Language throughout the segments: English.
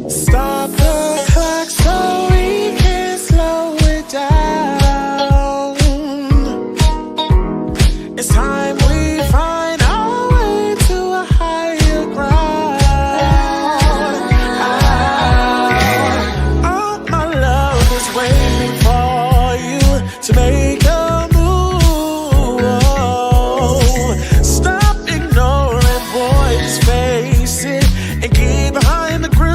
Stop the clock so we can slow it down. It's time we find our way to a higher ground. All my love is waiting for you to make a move. Stop ignoring boys' faces and get behind the groove.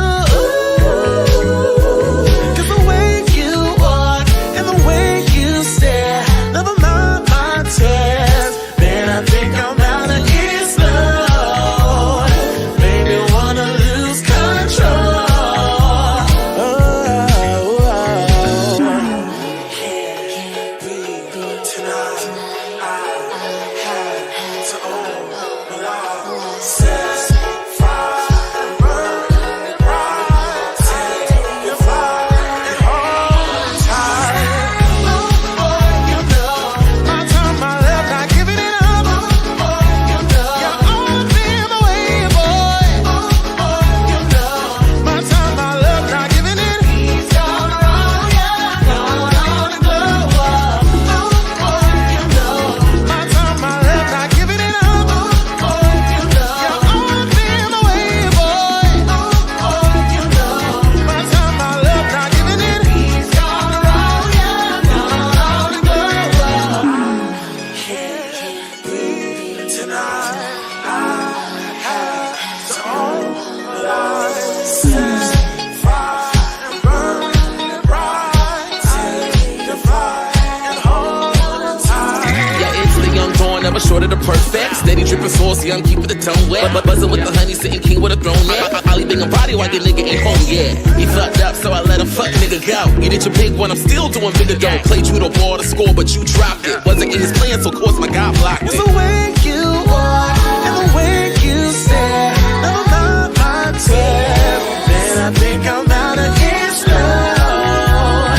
Short of the perfect, steady dripping saucy, I'm keeping the tongue wet. But buzzing with the honey, sitting king with a throne yet. Ollie bang a body while your nigga ain't home yet. He fucked up, so I let him fuck nigga go. You did your big one, I'm still doing bigger dough. Played you the ball to score, but you dropped it. Wasn't in his plan, so of course my guy blocked it. It's the way you walk and the way you stare. Never mind my tear. Then I think I'm out of his love.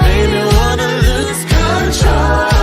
Made me wanna lose control.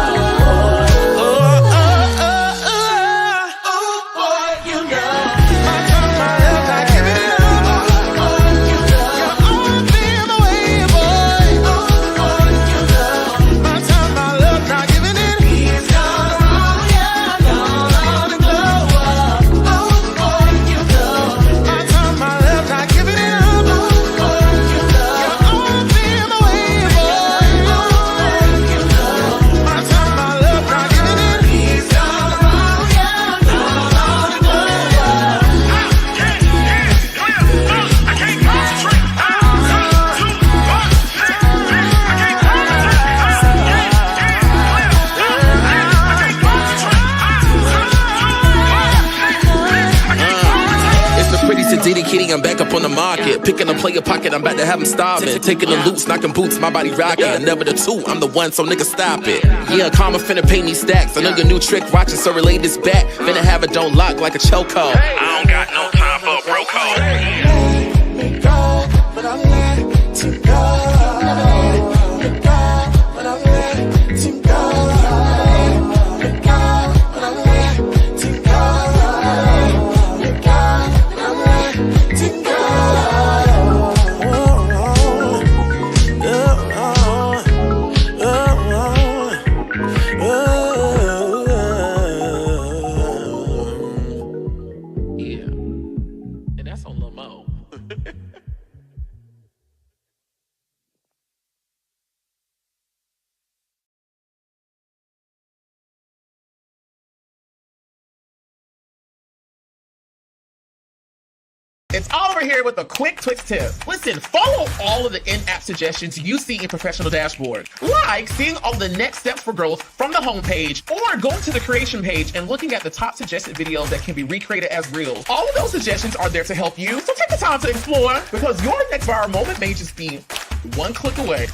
Diddy kitty, I'm back up on the market. Picking a player pocket, I'm about to have him starving. Taking the loops, knocking boots, my body rocking. Never the two, I'm the one, so nigga stop it. Yeah, karma finna pay me stacks. I know your new trick, watching, so relay this back. Finna have it don't lock like a chokehold. I don't got no time for a bro code. Let me go, but I let you go. Let me go, but I let you go. Let me go, but I let you go. It's Oliver here with a quick Twix tip. Listen, follow all of the in-app suggestions you see in Professional Dashboard. Like seeing all the next steps for growth from the homepage, or going to the creation page and looking at the top suggested videos that can be recreated as reels. All of those suggestions are there to help you, so take the time to explore, because your next viral moment may just be one click away.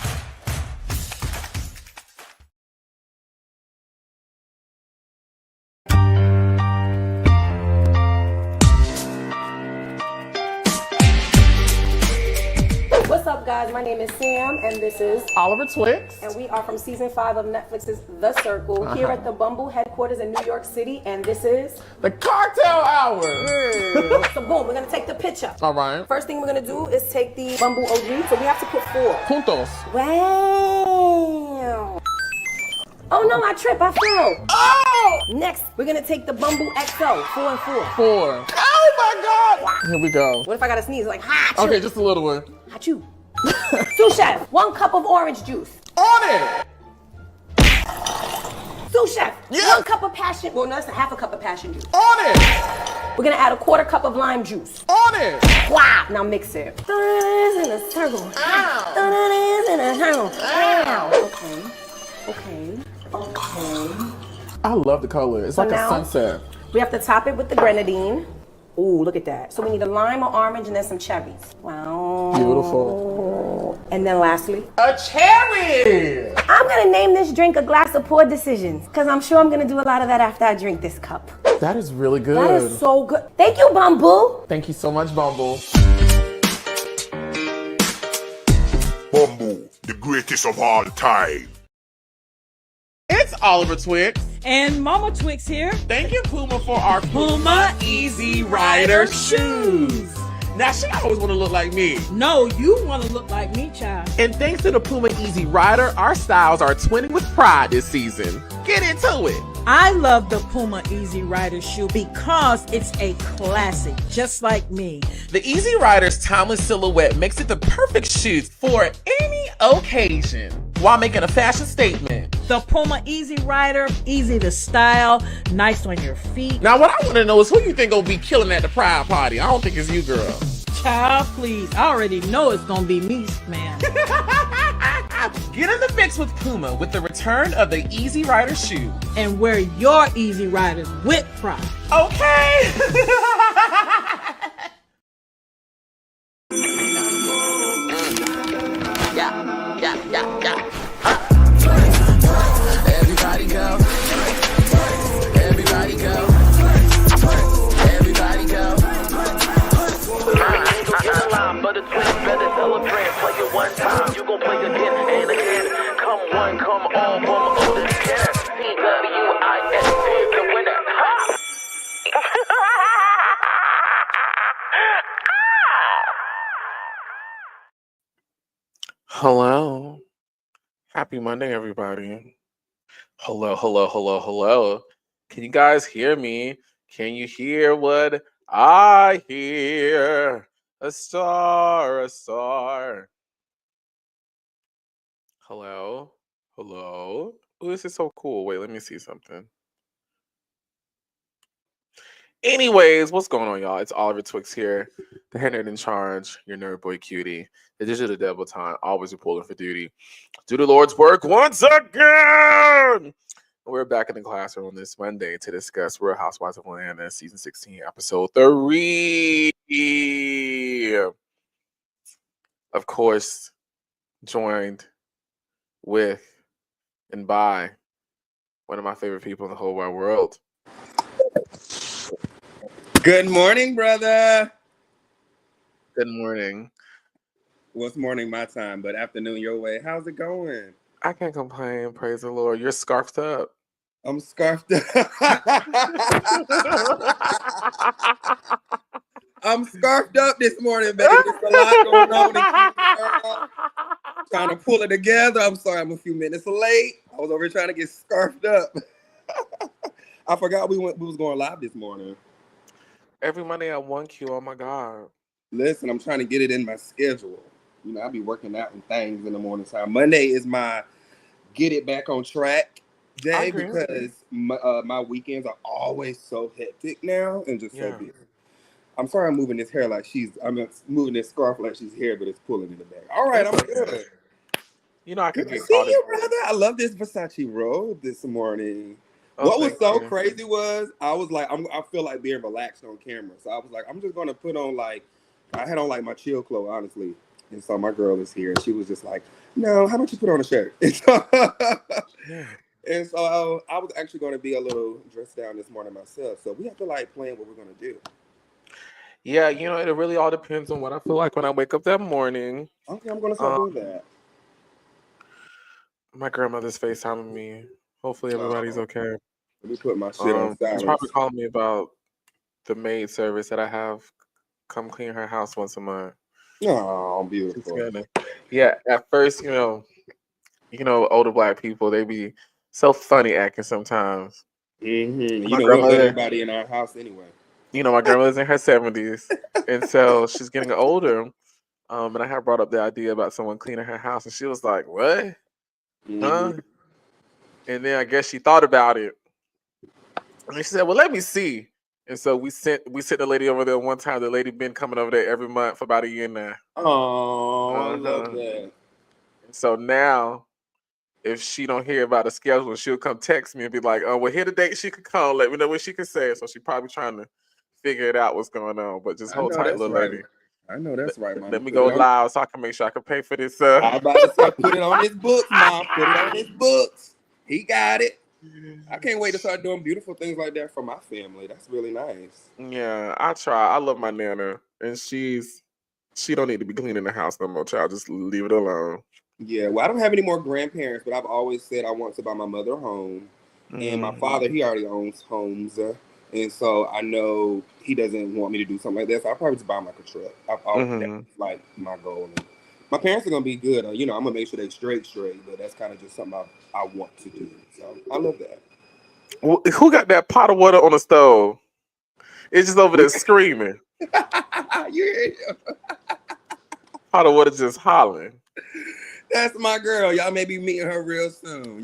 What's up, guys? My name is Sam, and this is Oliver Twix. and we are from season 5 of Netflix's The Circle here at the Bumble headquarters in New York City, and this is The Cocktail Hour. so boom. We're gonna take the picture. All right. First thing we're gonna do is take the Bumble OG, so we have to put 4. Puntos. Wow. Oh no, I tripped. I fell. Oh! Next, we're gonna take the Bumble XO, 4 and 4. 4. Oh my God. Here we go. What if I gotta sneeze? Like, ha! Okay, just a little one. Achoo. Sous chef, 1 cup of orange juice. On it. Sous chef, Yes. 1 cup of passion. Well, no, that's a half a cup of passion juice. On it. We're gonna add a 1/4 cup of lime juice. On it. Wow! Now mix it. Throw it in a circle. Ow. Throw it in a circle. Ow. Okay. I love the color. It's like a now- sunset. We have to top it with the grenadine. Ooh, look at that. So we need a lime, or orange, and then some cherries. Wow. Beautiful. And then lastly, A cherry. I'm gonna name this drink a glass of poor decisions, because I'm sure I'm gonna do a lot of that after I drink this cup. That is really good. That is so good. Thank you, Bumble. Thank you so much, Bumble. Bumble, the greatest of all time. It's Oliver Twix. And Mama Twix here. Thank you, Puma, for our Puma Easy Rider shoes. Now, she always want to look like me. No, you want to look like me, child. And thanks to the Puma Easy Rider, our styles are twinning with pride this season. Get into it. I love the Puma Easy Rider shoe because it's a classic, just like me. The Easy Rider's timeless silhouette makes it the perfect shoes for any occasion while making a fashion statement. The Puma Easy Rider, easy to style, nice on your feet. Now, what I want to know is who you think gonna be killing at the pride party. I don't think it's you, girl. Child, please. I already know it's going to be me, man. Get in the mix with Puma with the return of the Easy Rider shoe. And wear your Easy Riders with pride. Okay. Everybody go. Everybody go. Everybody go. Get a line, but the twins better celebrate. Play it one time, you gon' play again and again. Come one, come all, come over the can. CWIS is the winner. Hello. Happy Monday, everybody. Hello, hello, hello, hello. Can you guys hear me? Can you hear what I hear? A star, a star. Hello, hello. Oh, this is so cool. Wait, let me see something. Anyways, what's going on, y'all? It's Oliver Twix here, the head nerd in charge, your nerd boy cutie, the digital devil time, always reporting for duty. Do the Lord's work once again! We're back in the classroom this Monday to discuss Real Housewives of Atlanta, season 16, episode 3. Of course, joined with and by one of my favorite people in the whole wide world. Good morning, brother. Good morning. Well, it's morning my time, but afternoon your way. How's it going? I can't complain. Praise the Lord. You're scarfed up. I'm scarfed up. I'm scarfed up this morning, baby. There's a lot going on. Trying to pull it together. I'm sorry, I'm a few minutes late. I was over here trying to get scarfed up. I forgot we was going live this morning. Every Monday at 1Q. Oh my God. Listen, I'm trying to get it in my schedule. You know, I'll be working out and things in the morning time. Monday is my get it back on track day because my weekends are always so hectic now and just so busy. I'm sorry I'm moving this hair like I'm moving this scarf like she's hair, but it's pulling in the back. All right, I'm good. You know I could Good get to see caught you, brother. I love this Versace robe this morning. What was so crazy was I was like, I feel like being relaxed on camera. So I was like, I'm just going to put on I had on my chill clothes, honestly. And so my girl is here and she was just like, no, how about you put on a shirt? And so I was actually going to be a little dressed down this morning myself. So we have to plan what we're going to do. Yeah, it really all depends on what I feel like when I wake up that morning. Okay, I'm gonna start Um, doing that. my grandmother's FaceTiming me. Hopefully everybody's Oh, okay. let me put my shit on She's probably silence. calling me about the maid service that I have come clean her house once a month. Oh, She's beautiful. gonna, yeah. At first, older Black people, they be so funny acting sometimes. You My know, we don't let grandmother, everybody in our house anyway. my grandmother's in her 70s, and so she's getting older. And I had brought up the idea about someone cleaning her house, and she was like, "What? hmm Huh?" And then I guess she thought about it, and she said, "Well, let me see." And so we sent the lady over there one time. The lady been coming over there every month for about a year now. Oh, I love Uh-huh. that. And so now, if she don't hear about the schedule, she'll come text me and be like, "Oh, well, here the date she could come. Let me know what she can say." So she probably trying to figure it out what's going on. But just I hold know tight, that's little right. lady. I know that's right, Mama. Let me Put go it on. live so I can make sure I can pay for this. I was about to say, put it on his books, Mom. Put it on his books. He got it. I can't wait to start doing beautiful things like that for my family. That's really nice. Yeah, I try. I love my nana, and she don't need to be cleaning the house no more, child. Just leave it alone. Yeah, well, I don't have any more grandparents, but I've always said I want to buy my mother a home. And my Mm-hmm. father, he already owns homes. And so I know he doesn't want me to do something like that. So I'll probably just buy him like a truck. That's Mm-hmm. like my goal. And my parents are going to be good. I'm going to make sure they straight, but that's kind of just something I want to do. So I love that. Who got that pot of water on the stove? It's just over there screaming. You hear? Pot of water just hollering. That's my girl. Y'all may be meeting her real soon.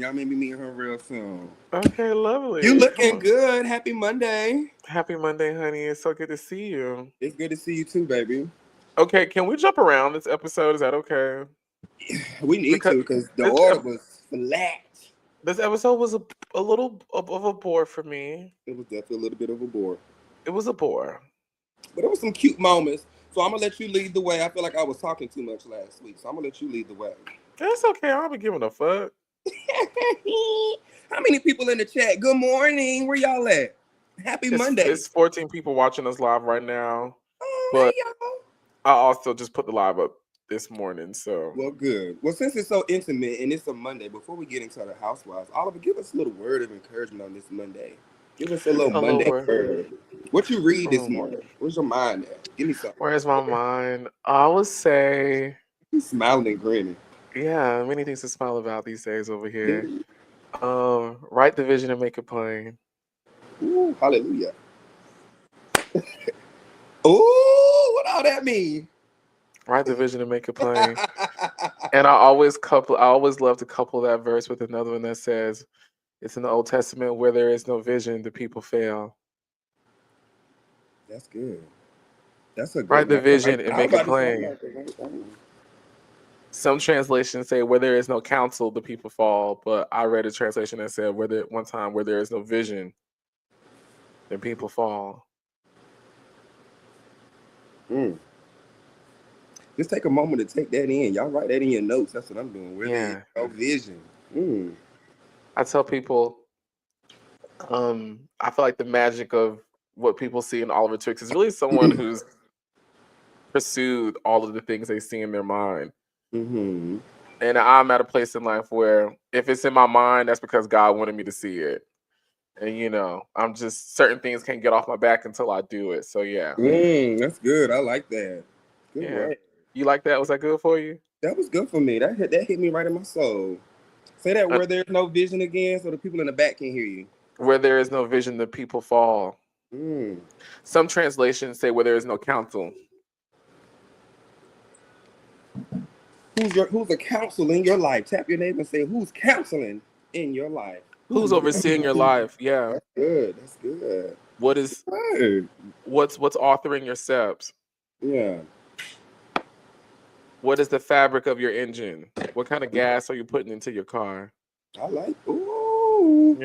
Okay, lovely. You Come looking on. good. Happy Monday. Happy Monday, honey. It's so good to see you. It's good to see you too, baby. Okay, can we jump around this episode? Is that okay? We need Because to because the this order was flat. this episode was a little of a bore for me. It was definitely a little bit of a bore. It was a bore. But there was some cute moments. So I'm gonna let you lead the way. I feel like I was talking too much last week. So I'm gonna let you lead the way. That's okay. I don't be giving a fuck. How many people in the chat? Good morning. Where y'all at? Happy Monday. It's 14 people watching us live right now. Oh, But hey, y'all. I also just put the live up this morning. So Well, good. Well, since it's so intimate and it's a Monday, before we get into the Housewives, Oliver, give us a little word of encouragement on this Monday. Give us a little a little Monday word. word. What you read this Oh, morning? Where's your mind at? Give me something. where's my mind? I would say, He's smiling and grinning. yeah, many things to smile about these days over here. Write the vision and make it plain. Ooh, hallelujah. Ooh, what all that mean? Write the vision and make it plain. And I always love to couple that verse with another one that says, it's in the Old Testament, where there is no vision, the people fail. That's good. That's a good Write the one. vision and I make was it about to say, I'm plain. like, wait, dang. Some translations say, where there is no counsel, the people fall. But I read a translation that said, where there is no vision, then people fall. Just take a moment to take that in. Y'all write that in your notes. That's what I'm doing. Where Yeah. there's no vision. I tell people, I feel like the magic of what people see in Oliver Twix is really someone who's pursued all of the things they see in their mind. Mm-hmm. And I'm at a place in life where if it's in my mind, that's because God wanted me to see it. And I'm just certain things can't get off my back until I do it. So yeah. That's good. I like that. Good Yeah. work. You like that? Was that good for you? That was good for me. That hit me right in my soul. Say that where there's no vision again, so the people in the back can hear you. Where there is no vision, the people fall. Some translations say where there is no counsel. Who's a counsel in your life? Tap your neighbor and say, who's counseling in your life? Who's overseeing your life? Yeah. That's good. That's good. What's authoring your steps? Yeah. What is the fabric of your engine? What kind of gas are you putting into your car? I like. Ooh.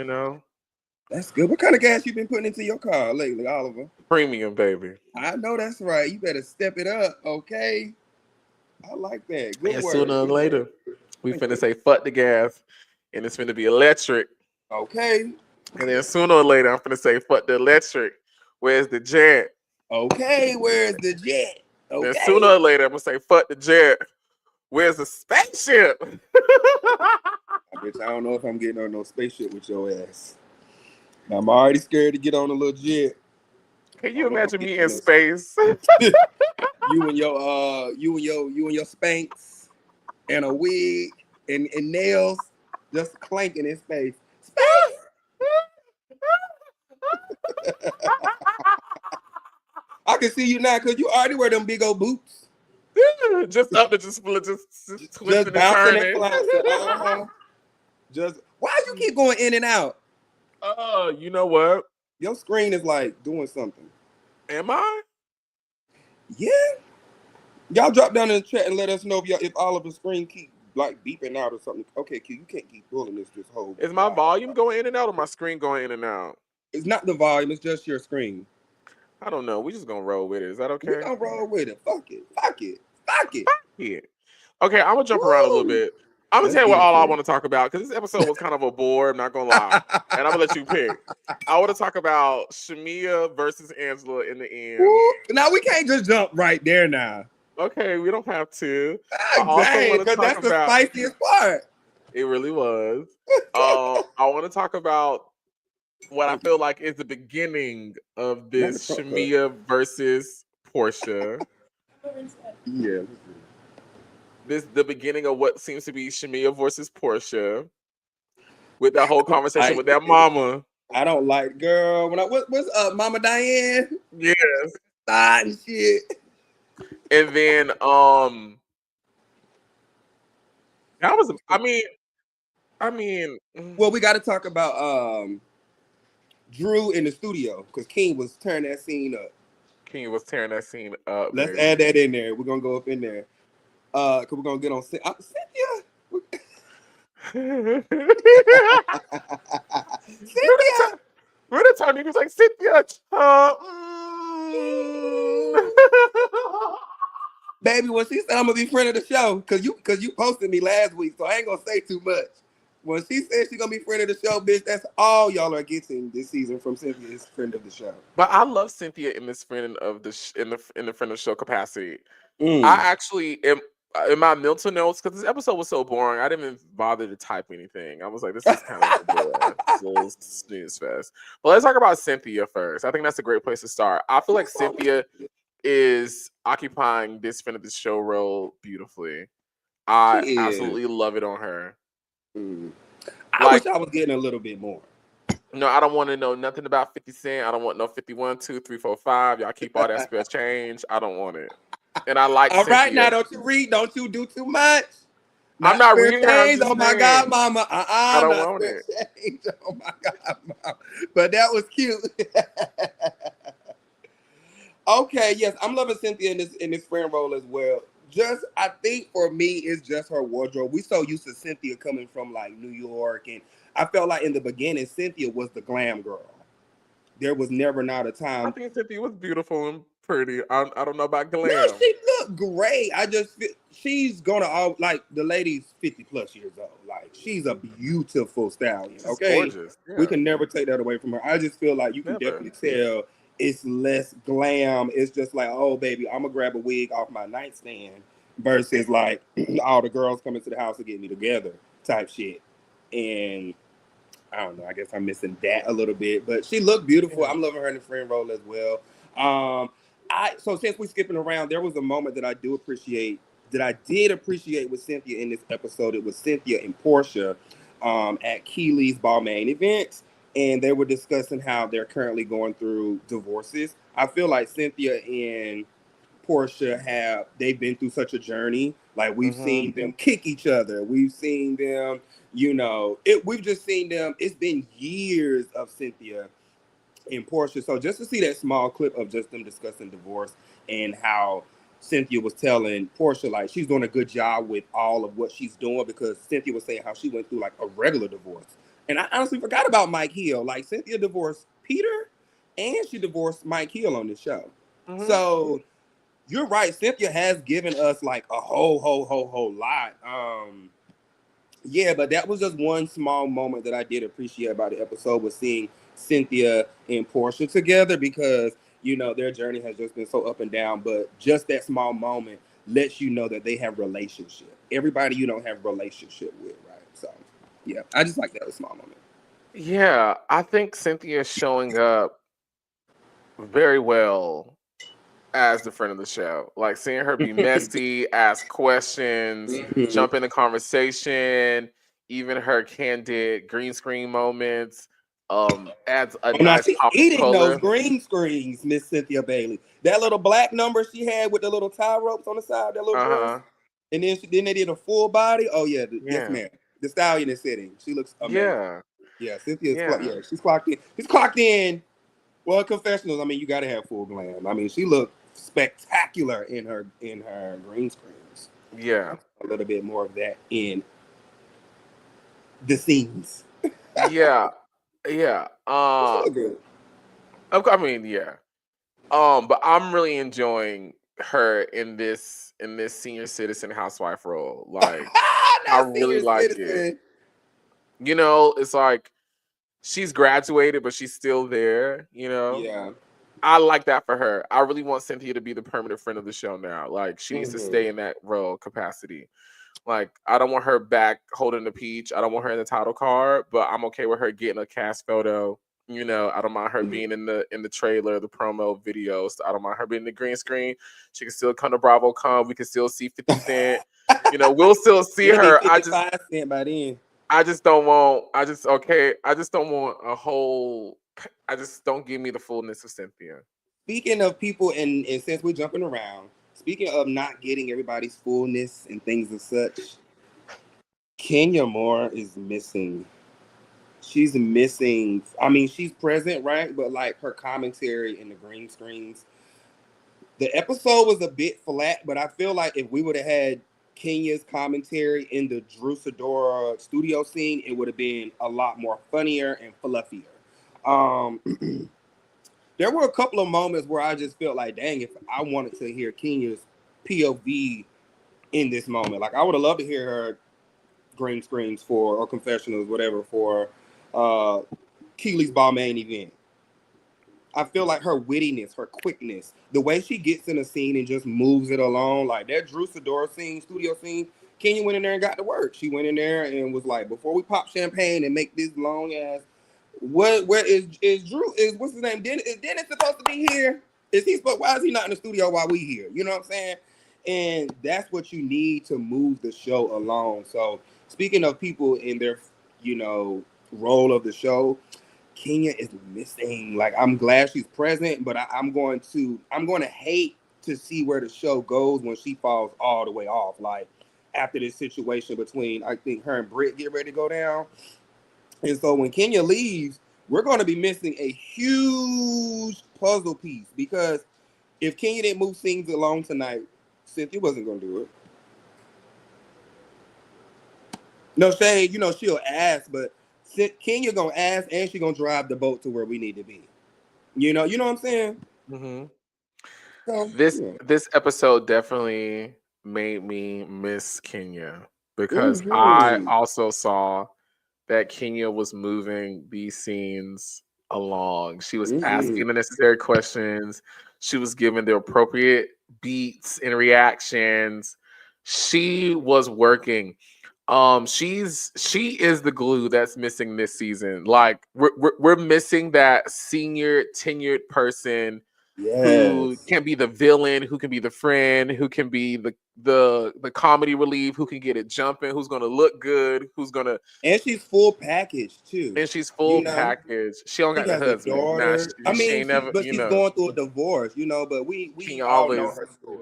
That's good. What kind of gas you been putting into your car lately, Oliver? Premium, baby. I know that's right. You better step it up, okay? I like that. Good And work. sooner or later, we finna say fuck the gas, and it's finna be electric. Okay. And then sooner or later, I'm finna say fuck the electric. Where's the jet? Okay, where's the jet? Then Okay. sooner or later, I'm gonna say, fuck the jet. Where's the spaceship? Bitch, I don't know if I'm getting on no spaceship with your ass. I'm already scared to get on a little jet. Can you imagine me in space? you and your Spanx and a wig and nails just clanking in space. Space. I can see you now because you already wear them big old boots. Just up to just twisting and bouncing turning. and flouncing. Just why you keep going in and out? You know what? Your screen is like doing something. Am I? Yeah. Y'all drop down in the chat and let us know if all of the screen keep like beeping out or something. Okay, Q, you can't keep pulling this whole. Is my volume going in and out or my screen going in and out? It's not the volume, it's just your screen. I don't know. We just gonna roll with it. Is that okay? We're gonna roll with it. Fuck it. Fuck it. Fuck it. Fuck it. Okay, I'm gonna jump around a little bit. I'm gonna tell you what all I want to talk about because this episode was kind of a bore. I'm not gonna lie, and I'm gonna let you pick. I want to talk about Shamia versus Angela in the end. Woo. Now we can't just jump right there now. Okay, we don't have to. Dang, because that's the spiciest part. It really was. I want to talk about what I feel like is the beginning of this Shamia versus Porsha. Yeah. The beginning of what seems to be Shamia versus Porsha, with that whole conversation with that mama. I don't like, girl. What's up, Mama Diane? Yes, and shit. And then that was. I mean. Well, we got to talk about Drew in the studio because King was tearing that scene up. Let's add that in there. We're gonna go up in there. Cause we're gonna get on Cynthia. Cynthia. Remember the time he was like, Cynthia. Baby, when she said I'm gonna be friend of the show, cause you posted me last week, so I ain't gonna say too much. When she said she's gonna be friend of the show, bitch, that's all y'all are getting this season from Cynthia's friend of the show. But I love Cynthia in this friend of the in the friend of the show capacity. I actually am. In my mental notes, because this episode was so boring, I didn't even bother to type anything. I was like, this is kind of a snooze fest. But let's talk about Cynthia first. I think that's a great place to start. I feel like Cynthia is occupying this friend of the show role beautifully. I absolutely love it on her. I wish I was getting a little bit more. No, I don't want to know nothing about 50 Cent. I don't want no 51, 2, 3, 4, 5. Y'all keep all that spell change. I don't want it. And I like all Cynthia. Right now, don't you read? Don't you do too much? I'm not reading her. Oh my God, Mama! I don't want it. Change. Oh my God, Mama! But that was cute. Okay, yes, I'm loving Cynthia in this friend role as well. Just I think for me, it's just her wardrobe. We so used to Cynthia coming from like New York, and I felt like in the beginning, Cynthia was the glam girl. There was never not a time. I think Cynthia was beautiful and pretty. I don't know about glam. No, she looked great. I just feel she's gonna like the lady's 50 plus years old. Like she's a beautiful stallion. Okay, gorgeous. Yeah. We can never take that away from her. I just feel like you can definitely tell it's less glam. It's just like, oh baby, I'm gonna grab a wig off my nightstand versus like all the girls coming to the house to get me together type shit. And I don't know. I guess I'm missing that a little bit, but she looked beautiful. I'm loving her in the friend role as well. So since we're skipping around, there was a moment that I did appreciate with Cynthia in this episode. It was Cynthia and Porsha at Keely's ball main event, and they were discussing how they're currently going through divorces. I feel like Cynthia and Porsha they've been through such a journey. Like we've seen them kick each other. We've seen them, we've just seen them. It's been years of Cynthia and Porsha. So just to see that small clip of just them discussing divorce and how Cynthia was telling Porsha like she's doing a good job with all of what she's doing, because Cynthia was saying how she went through like a regular divorce. And I honestly forgot about Mike Hill. Like Cynthia divorced Peter and she divorced Mike Hill on this show. So you're right. Cynthia has given us like a whole lot. Yeah, but that was just one small moment that I did appreciate about the episode, was seeing Cynthia and Porsha together, because you know, their journey has just been so up and down, but just that small moment lets you know that they have relationship. Everybody you don't have relationship with, right? So, yeah, I just like that small moment. Yeah, I think Cynthia is showing up very well as the friend of the show. Like seeing her be messy, ask questions, jump in the conversation, even her candid green screen moments adds a Oh, now nice she's pop of eating those color. green screens, Miss Cynthia Bailey. That little black number she had with the little tie ropes on the side, that little dress. Uh-huh. And then they did a full body. Oh yeah, yes Yeah. ma'am. The stallion is sitting. She looks amazing. Yeah. Yeah, Cynthia's Yeah. she's clocked in. She's clocked in. Well, confessionals. I mean, you got to have full glam. I mean, she looked spectacular in her green screens. Yeah. A little bit more of that in the scenes. Yeah. Yeah. Good. I mean, yeah. But I'm really enjoying her in this senior citizen housewife role. Like I really like it. You know, it's like she's graduated, but she's still there, you know? Yeah. I like that for her. I really want Cynthia to be the permanent friend of the show now. Like she needs to stay in that role capacity. Like I don't want her back holding the peach. I don't want her in the title card, but I'm okay with her getting a cast photo. You know, I don't mind her being in the trailer, the promo videos. I don't mind her being in the green screen. She can still come to BravoCon. We can still see 50 Cent. You know, we'll still see her. I just don't want a whole. I just don't give me the fullness of Cynthia. Speaking of people, and since we're jumping around, speaking of not getting everybody's fullness and things of such, Kenya Moore is missing. She's missing. I mean, she's present, right? But like her commentary in the green screens, the episode was a bit flat. But I feel like if we would have had Kenya's commentary in the Drew Sidora studio scene, it would have been a lot more funnier and fluffier. There were a couple of moments where I just felt like, dang, if I wanted to hear Kenya's POV in this moment, like I would have loved to hear her green screens or confessionals, whatever, for Keely's Ball main event. I feel like her wittiness, her quickness, the way she gets in a scene and just moves it along, like that Drew Sidora scene, studio scene, Kenya went in there and got to work. She went in there and was like, before we pop champagne and make this long ass, where is Drew? What's his name? Dennis? Is Dennis supposed to be here? Why is he not in the studio while we here? You know what I'm saying? And that's what you need to move the show along. So speaking of people in their, you know, role of the show, Kenya is missing. Like I'm glad she's present, but I'm going to hate to see where the show goes when she falls all the way off. Like after this situation between, I think her and Britt get ready to go down. And so when Kenya leaves, we're going to be missing a huge puzzle piece, because if Kenya didn't move things along tonight, Cynthia wasn't going to do it. No shade, you know, she'll ask, but Kenya going to ask and she's going to drive the boat to where we need to be. You know what I'm saying? Mm-hmm. So, this episode definitely made me miss Kenya, because I also saw that Kenya was moving these scenes along. She was asking the necessary questions. She was giving the appropriate beats and reactions. She was working. She is the glue that's missing this season. Like we're missing that senior tenured person who can be the villain, who can be the friend, who can be the comedy relief, who can get it jumping, who's gonna look good, and she's full package too. And she's full package. She don't got the husband. She's going through a divorce, you know. But we all know her story.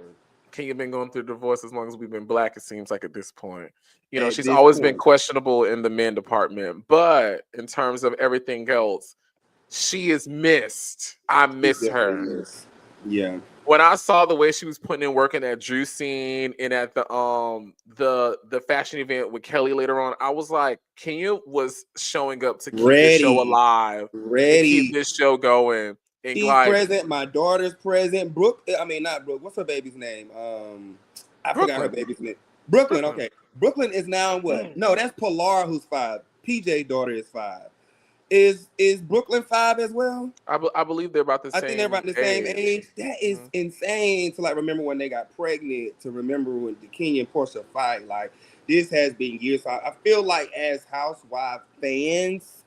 Kenya been going through divorce as long as we've been black, it seems like at this point. You know, she's always been questionable in the men department, but in terms of everything else, she is missed. I miss her. Yeah. When I saw the way she was putting in work in that Drew scene and at the fashion event with Kelly later on, I was like, Kenya was showing up to keep this show alive, to keep this show going. And she's present. My daughter's present. Not Brooke. What's her baby's name? I forgot her baby's name. Brooklyn. Okay. Brooklyn is now what? No, that's Pilar, who's 5. PJ's daughter is 5. Is Brooklyn 5 as well? I believe they're about the I same. think they're about the same age. That is insane to like remember when they got pregnant, to remember when the Kenya and Porsha fight. Like this has been years. So I feel like as Housewives fans,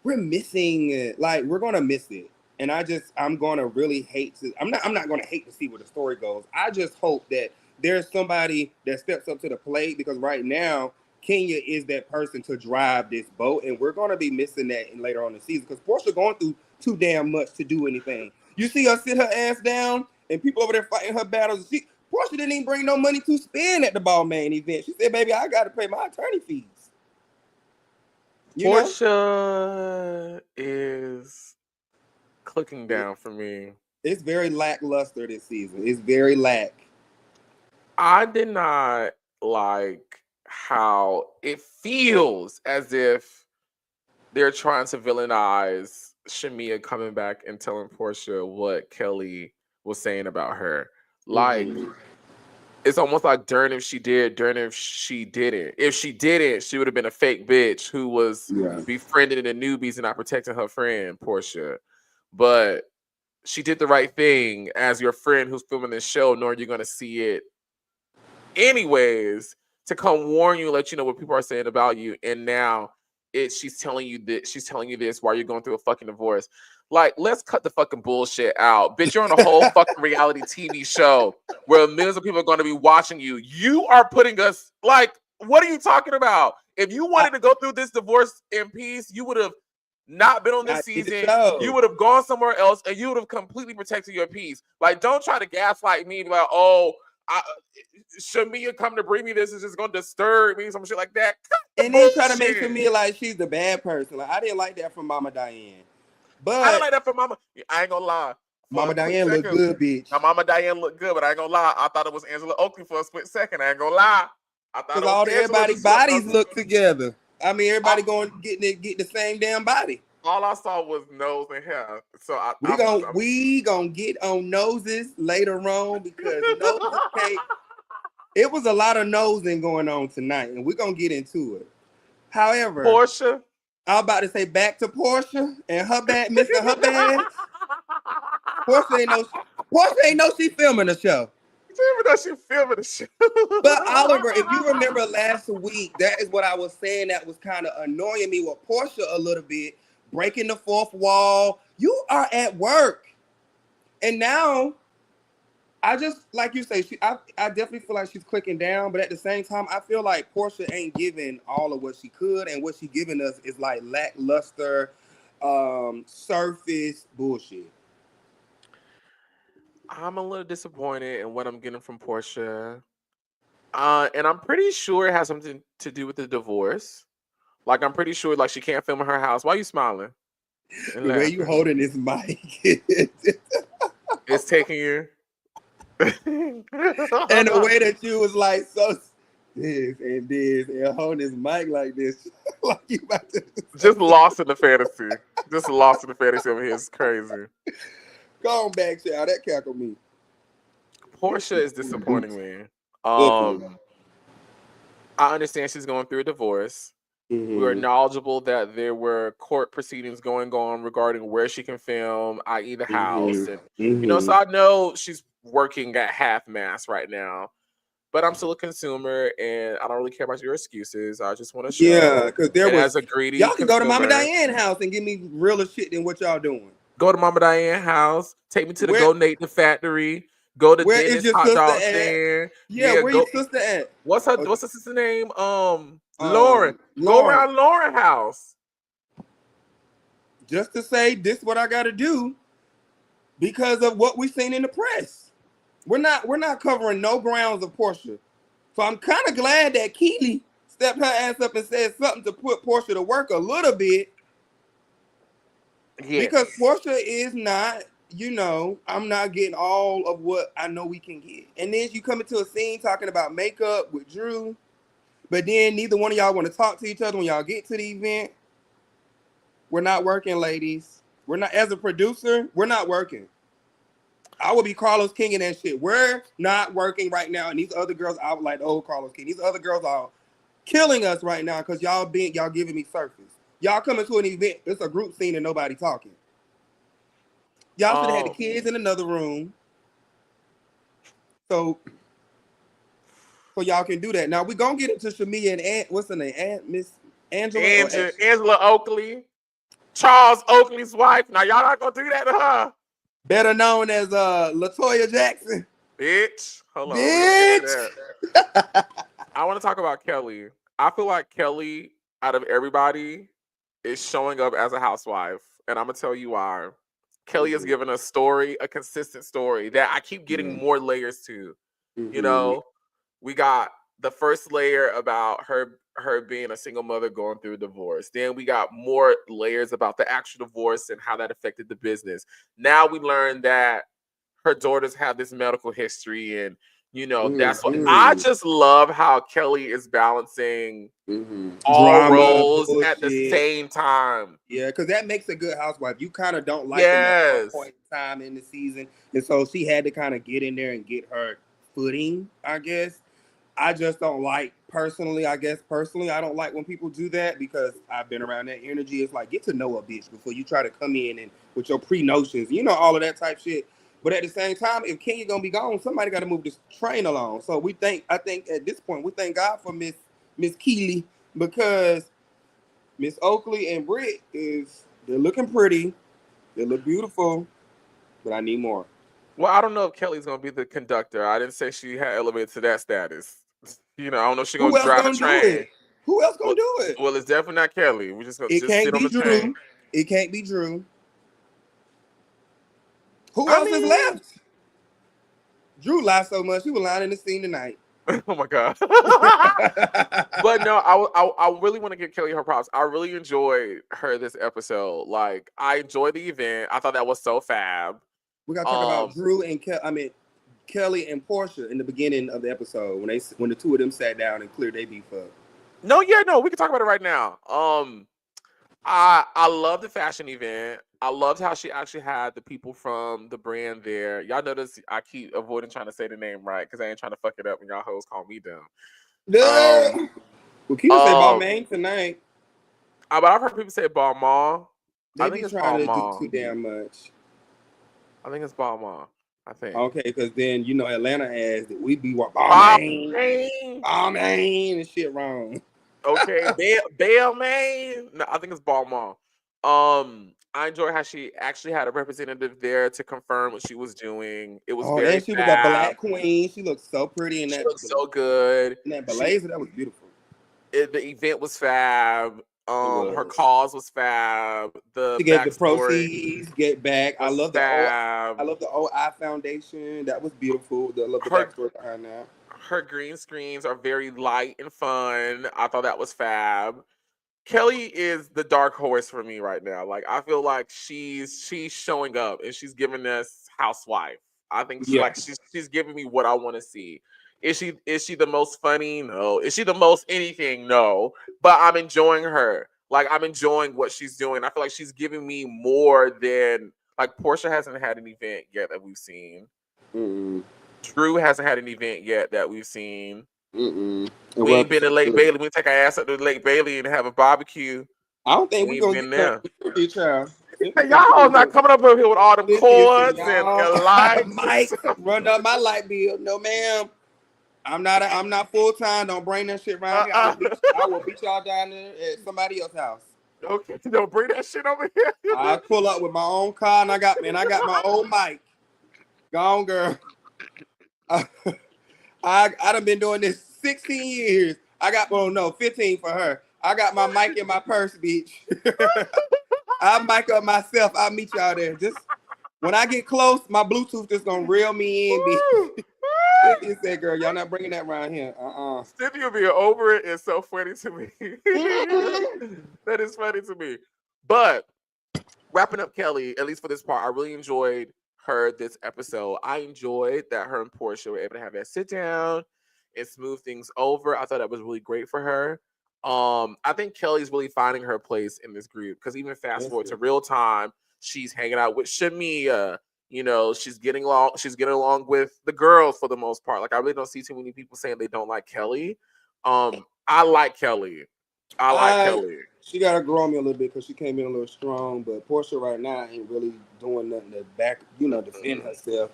we're missing it. Like we're gonna miss it. And I'm gonna really hate to. I'm not gonna hate to see where the story goes. I just hope that there's somebody that steps up to the plate because right now Kenya is that person to drive this boat, and we're gonna be missing that later on in the season because Porsha going through too damn much to do anything. You see her sit her ass down, and people over there fighting her battles. Porsha didn't even bring no money to spend at the Ballman event. She said, "Baby, I got to pay my attorney fees." Porsha is clicking down for me. It's very lackluster this season. It's very lack. I did not like how it feels as if they're trying to villainize Shamia coming back and telling Porsha what Kelly was saying about her. Like, it's almost like darn if she did, darn if she didn't. If she didn't, she would have been a fake bitch who was befriending the newbies and not protecting her friend, Porsha. But she did the right thing as your friend who's filming this show, knowing you're going to see it anyways, to come warn you, let you know what people are saying about you. And now she's telling you this while you're going through a fucking divorce. Like, let's cut the fucking bullshit out. Bitch, you're on a whole fucking reality TV show where millions of people are going to be watching you. You are putting us, like, what are you talking about? If you wanted to go through this divorce in peace, you would have not been on this season. You would have gone somewhere else and you would have completely protected your peace. Like, don't try to gaslight me like, oh, Shamia come to bring me this is just gonna disturb me, some shit like that. And then try to make Shamia like she's the bad person. Like I didn't like that from Mama Diane. But I didn't like that from Mama. I ain't gonna lie. Mama Diane look good, bitch. Now Mama Diane looked good, but I ain't gonna lie. I thought it was Angela Oakley for a split second. I ain't gonna lie. I thought all everybody's bodies look together. I mean, everybody going get the same damn body. All I saw was nose and hair. So we gonna get on noses later on because noses can't. It was a lot of nosing going on tonight, and we're gonna get into it. However, Porsha, I'm about to say back to Porsha and her bad, missing her bad. Porsha ain't know she filming the show. But Oliver, if you remember last week, that is what I was saying that was kind of annoying me with Porsha a little bit, breaking the fourth wall. You are at work, and now. I just, like you say, I definitely feel like she's clicking down, but at the same time, I feel like Porsha ain't giving all of what she could, and what she giving us is like lackluster, surface bullshit. I'm a little disappointed in what I'm getting from Porsha, and I'm pretty sure it has something to do with the divorce. Like, I'm pretty sure, like, she can't film in her house. Why are you smiling? The way you holding this mic, it's taking you. And the way that you was like so this and holding this mic like this, like you about to just lost in the fantasy. Just lost in the fantasy over here. It's crazy. Go on back, child. That cackled me. Porsha is disappointing me. I understand she's going through a divorce. We are knowledgeable that there were court proceedings going on regarding where she can film, i.e. the house. And so I know she's working at half-mast right now. But I'm still a consumer, and I don't really care about your excuses. I just want to show. Yeah, because there was as a greedy y'all can consumer, go to Mama Diane house and give me realer shit than what y'all doing. Go to Mama Diane house. Take me to the Go Nate the Factory. Go to Dennis Hot Dog Stand. Yeah, where your sister at? What's the sister name? Lauren. Go around Lauren house. Just to say this is what I gotta do because of what we've seen in the press. We're not covering no grounds of Porsha. So I'm kind of glad that Keely stepped her ass up and said something to put Porsha to work a little bit. Yes. Because Porsha is not, I'm not getting all of what I know we can get. And then you come into a scene talking about makeup with Drew, but then neither one of y'all want to talk to each other when y'all get to the event. We're not working, ladies. We're not, as a producer, we're not working. I would be Carlos King and that shit. We're not working right now. And these other girls, I would like the old Carlos King. These other girls are killing us right now because y'all giving me surface. Y'all coming to an event. It's a group scene and nobody talking. Y'all should have had the kids in another room. So y'all can do that. Now we're gonna get into Shamia and what's her name? Miss Angela. Angela Oakley. Charles Oakley's wife. Now y'all not gonna do that to her. Better known as LaToya Jackson. Bitch. Hold on. Bitch. I want to talk about Kelly. I feel like Kelly, out of everybody, is showing up as a housewife. And I'm gonna tell you why. Kelly has given a story, a consistent story that I keep getting more layers to. You know, we got the first layer about her being a single mother going through a divorce. Then we got more layers about the actual divorce and how that affected the business. Now we learned that her daughters have this medical history, and you know, that's what I just love how Kelly is balancing all drama, roles bullshit at the same time. Yeah, because that makes a good housewife. You kind of don't like them at one point in time in the season. And so she had to kind of get in there and get her footing, I guess. I just don't like, personally, I don't like when people do that because I've been around that energy. It's like, get to know a bitch before you try to come in and with your pre-notions, you know, all of that type shit. But at the same time, if Kenya gonna be gone, somebody got to move this train along. So I think at this point, we thank God for Miss Keeley, because Miss Oakley and Britt they're looking pretty, they look beautiful, but I need more. Well, I don't know if Kelly's gonna be the conductor. I didn't say she had elevated to that status. You know, I don't know if she's gonna drive the train. Who else gonna do it? Well, it's definitely not Kelly. We're just gonna sit on the Drew. train. It can't be Drew. Who else is left? Drew lied so much. He was lying in the scene tonight. Oh my God. But no, I really want to give Kelly her props. I really enjoyed her this episode. Like, I enjoyed the event. I thought that was so fab. We gotta talk about Drew and Kelly and Porsha in the beginning of the episode when the two of them sat down and cleared their beef up. No, we can talk about it right now. I love the fashion event. I loved how she actually had the people from the brand there. Y'all notice I keep avoiding trying to say the name right because I ain't trying to fuck it up when y'all hoes call me dumb. Well, Keita say Balmain tonight. But I've heard people say Balmain. They be trying to do too damn much. I think it's Balmain. I think. Okay, because then you know Atlanta has that we be Balmain and shit wrong. Okay, Balmain. No, I think it's Balmain. I enjoy how she actually had a representative there to confirm what she was doing. It was very she was a black queen. She looked so pretty in that. She looked so good. In that blazer, that was beautiful. The event was fab. Her cause was fab. She gave the proceeds, get back. I love the OI Foundation. That was beautiful. I love the backstory behind that. Her green screens are very light and fun. I thought that was fab. Kelly is the dark horse for me right now. Like, I feel like she's showing up and she's giving us housewife. I think she's giving me what I want to see. Is she the most funny? No. Is she the most anything? No. But I'm enjoying her. Like, I'm enjoying what she's doing. I feel like she's giving me more than, like, Porsha hasn't had an event yet that we've seen. Drew hasn't had an event yet that we've seen. We ain't been to Lake Bailey. We take our ass up to Lake Bailey and have a barbecue. I don't think we're gonna get there. Y'all not coming up here with all them cords and lights. Mike, run up my light bill. No, ma'am. I'm not full time. Don't bring that shit around here. I will beat y'all down there at somebody else's house. Okay, don't bring that shit over here. I pull up with my own car and I got my own mic. Go on, girl. I done been doing this 16 years. 15 for her. I got my mic in my purse, bitch. I mic up myself. I'll meet y'all there. Just when I get close, my Bluetooth just gonna reel me in, bitch. Cynthia said, girl, y'all not bringing that around here. Cynthia being over it is so funny to me. That is funny to me. But wrapping up Kelly, at least for this part, I really enjoyed her this episode. I enjoyed that her and Porsha were able to have that sit down and smooth things over. I thought that was really great for her. I think Kelly's really finding her place in this group because even fast forward to real time, she's hanging out with Shamia. You know, she's getting along with the girls for the most part. Like, I really don't see too many people saying they don't like Kelly. I like Kelly. I like Kelly. She got to grow on me a little bit because she came in a little strong. But Porsha right now ain't really doing nothing to defend herself.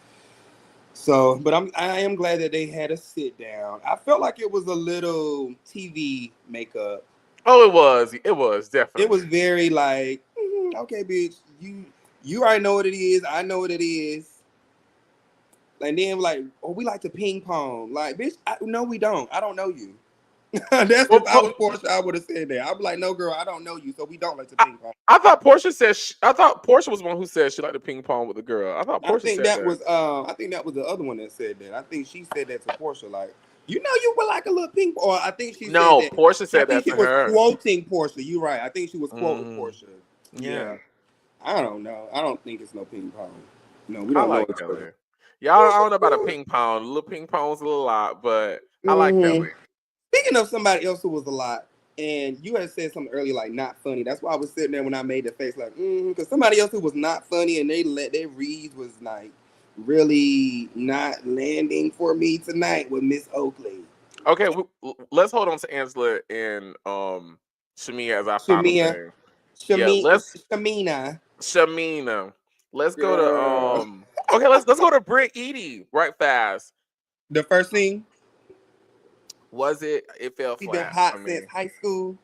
So, but I am glad that they had a sit down. I felt like it was a little TV makeup. Oh, it was. It was definitely. It was very like, okay, bitch, you already know what it is. I know what it is. And then like, oh, we like to ping pong. Like, bitch, no, we don't. I don't know you. That's if I was Porsha, I would have said that. I'd be like, no, girl, I don't know you, so we don't like to ping pong. I thought Porsha said. I thought Porsha was one who said she liked to ping pong with the girl. I thought Porsha I think said that was. I think that was the other one that said that. I think she said that to Porsha, like, you would like a little ping pong. Or I think she. No, said that. Porsha said I think that she to her. was quoting Porsha. You're right. I think she was quoting Porsha. Yeah. I don't know. I don't think it's no ping pong. No, we don't know. Kelly. Yeah, I don't know about a ping pong. A little ping pong's a little lot, but I like Kelly. Speaking of somebody else who was a lot, and you had said something earlier like not funny. That's why I was sitting there when I made the face like, because somebody else who was not funny and their reads was like really not landing for me tonight with Miss Oakley. Okay, let's hold on to Angela and Shamia as our final thing. Shamina. Let's go to okay, let's go to Brittany right fast. The first thing was it fell flat. Been hot since high school.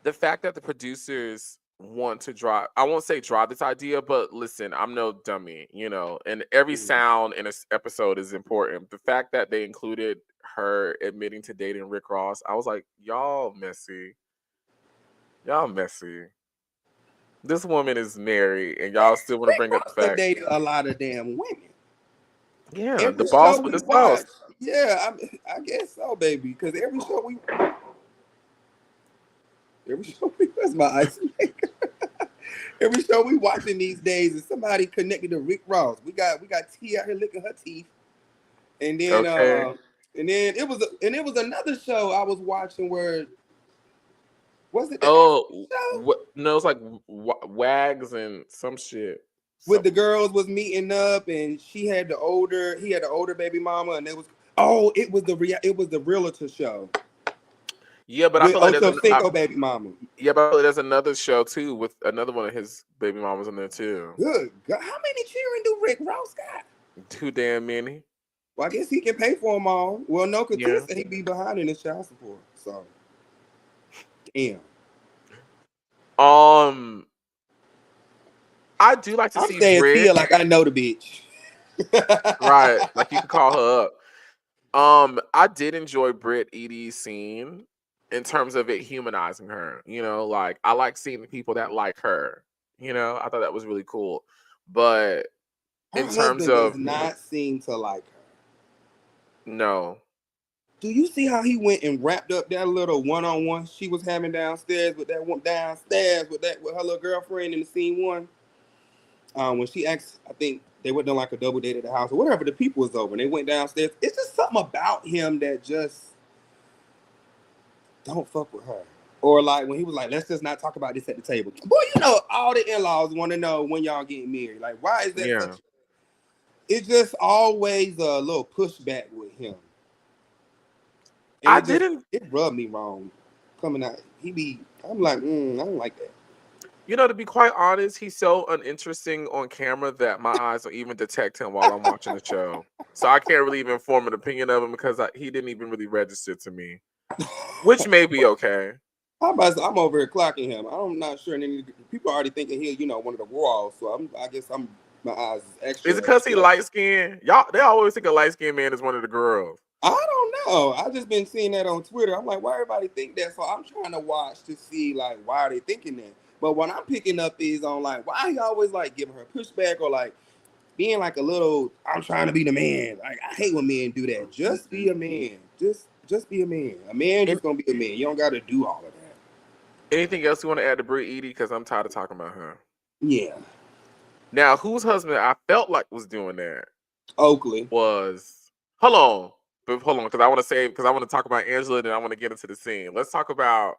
The fact that the producers want to drop, I won't say drop this idea, but listen, I'm no dummy, and every sound in this episode is important. The fact that they included her admitting to dating Rick Ross, I was like, y'all messy. This woman is married, and y'all still want to bring up the fact. They dated a lot of damn women. Yeah, the boss with the sauce. Yeah, I guess so, baby. Because every show we that's my ice maker. Every show we watching these days is somebody connected to Rick Ross. We got T out here licking her teeth, and then it was another show I was watching where. Was it? No, it's like Wags and some shit. With the girls was meeting up, and he had the older baby mama, and it was the realtor show. Yeah, but I feel like there's baby mama. Yeah, but there's another show too with another one of his baby mamas in there too. Good God, how many children do Rick Ross got? Too damn many. Well, I guess he can pay for them all. Well, no, because he'd be behind in his child support. So, damn. I do like to see Brit. Like I know the bitch. Right, like you could call her up. I did enjoy Britt Edie's scene in terms of it humanizing her. Like I like seeing the people that like her. I thought that was really cool. But in terms of does not seem to like her. No. Do you see how he went and wrapped up that little one-on-one she was having downstairs with her little girlfriend in the scene one? When she asked, I think they went on like a double date at the house or whatever. The people was over and they went downstairs. It's just something about him that just don't fuck with her. Or like when he was like, let's just not talk about this at the table. Boy, all the in-laws want to know when y'all getting married. Like, why is that? It's just always a little pushback with him. And it rubbed me wrong coming out. I'm like, I don't like that. To be quite honest, he's so uninteresting on camera that my eyes don't even detect him while I'm watching the show. So I can't really even form an opinion of him because he didn't even really register to me, which may be okay. I'm over here clocking him. I'm not sure. And people are already thinking he's, one of the walls. So I guess my eyes is extra. Is it because he light skinned? They always think a light skinned man is one of the girls. I don't know. I just been seeing that on Twitter. I'm like, why everybody think that? So I'm trying to watch to see like why are they thinking that. But what I'm picking up is on like why he always like giving her pushback or like being like a little. I'm trying to be the man. Like I hate when men do that. Just be a man. Just be a man. A man just gonna be a man. You don't got to do all of that. Anything else you want to add to Brie Edie? Because I'm tired of talking about her. Yeah. Now, whose husband I felt like was doing that? Oakley was. Hold on, because I want to talk about Angela, and then I want to get into the scene. Let's talk about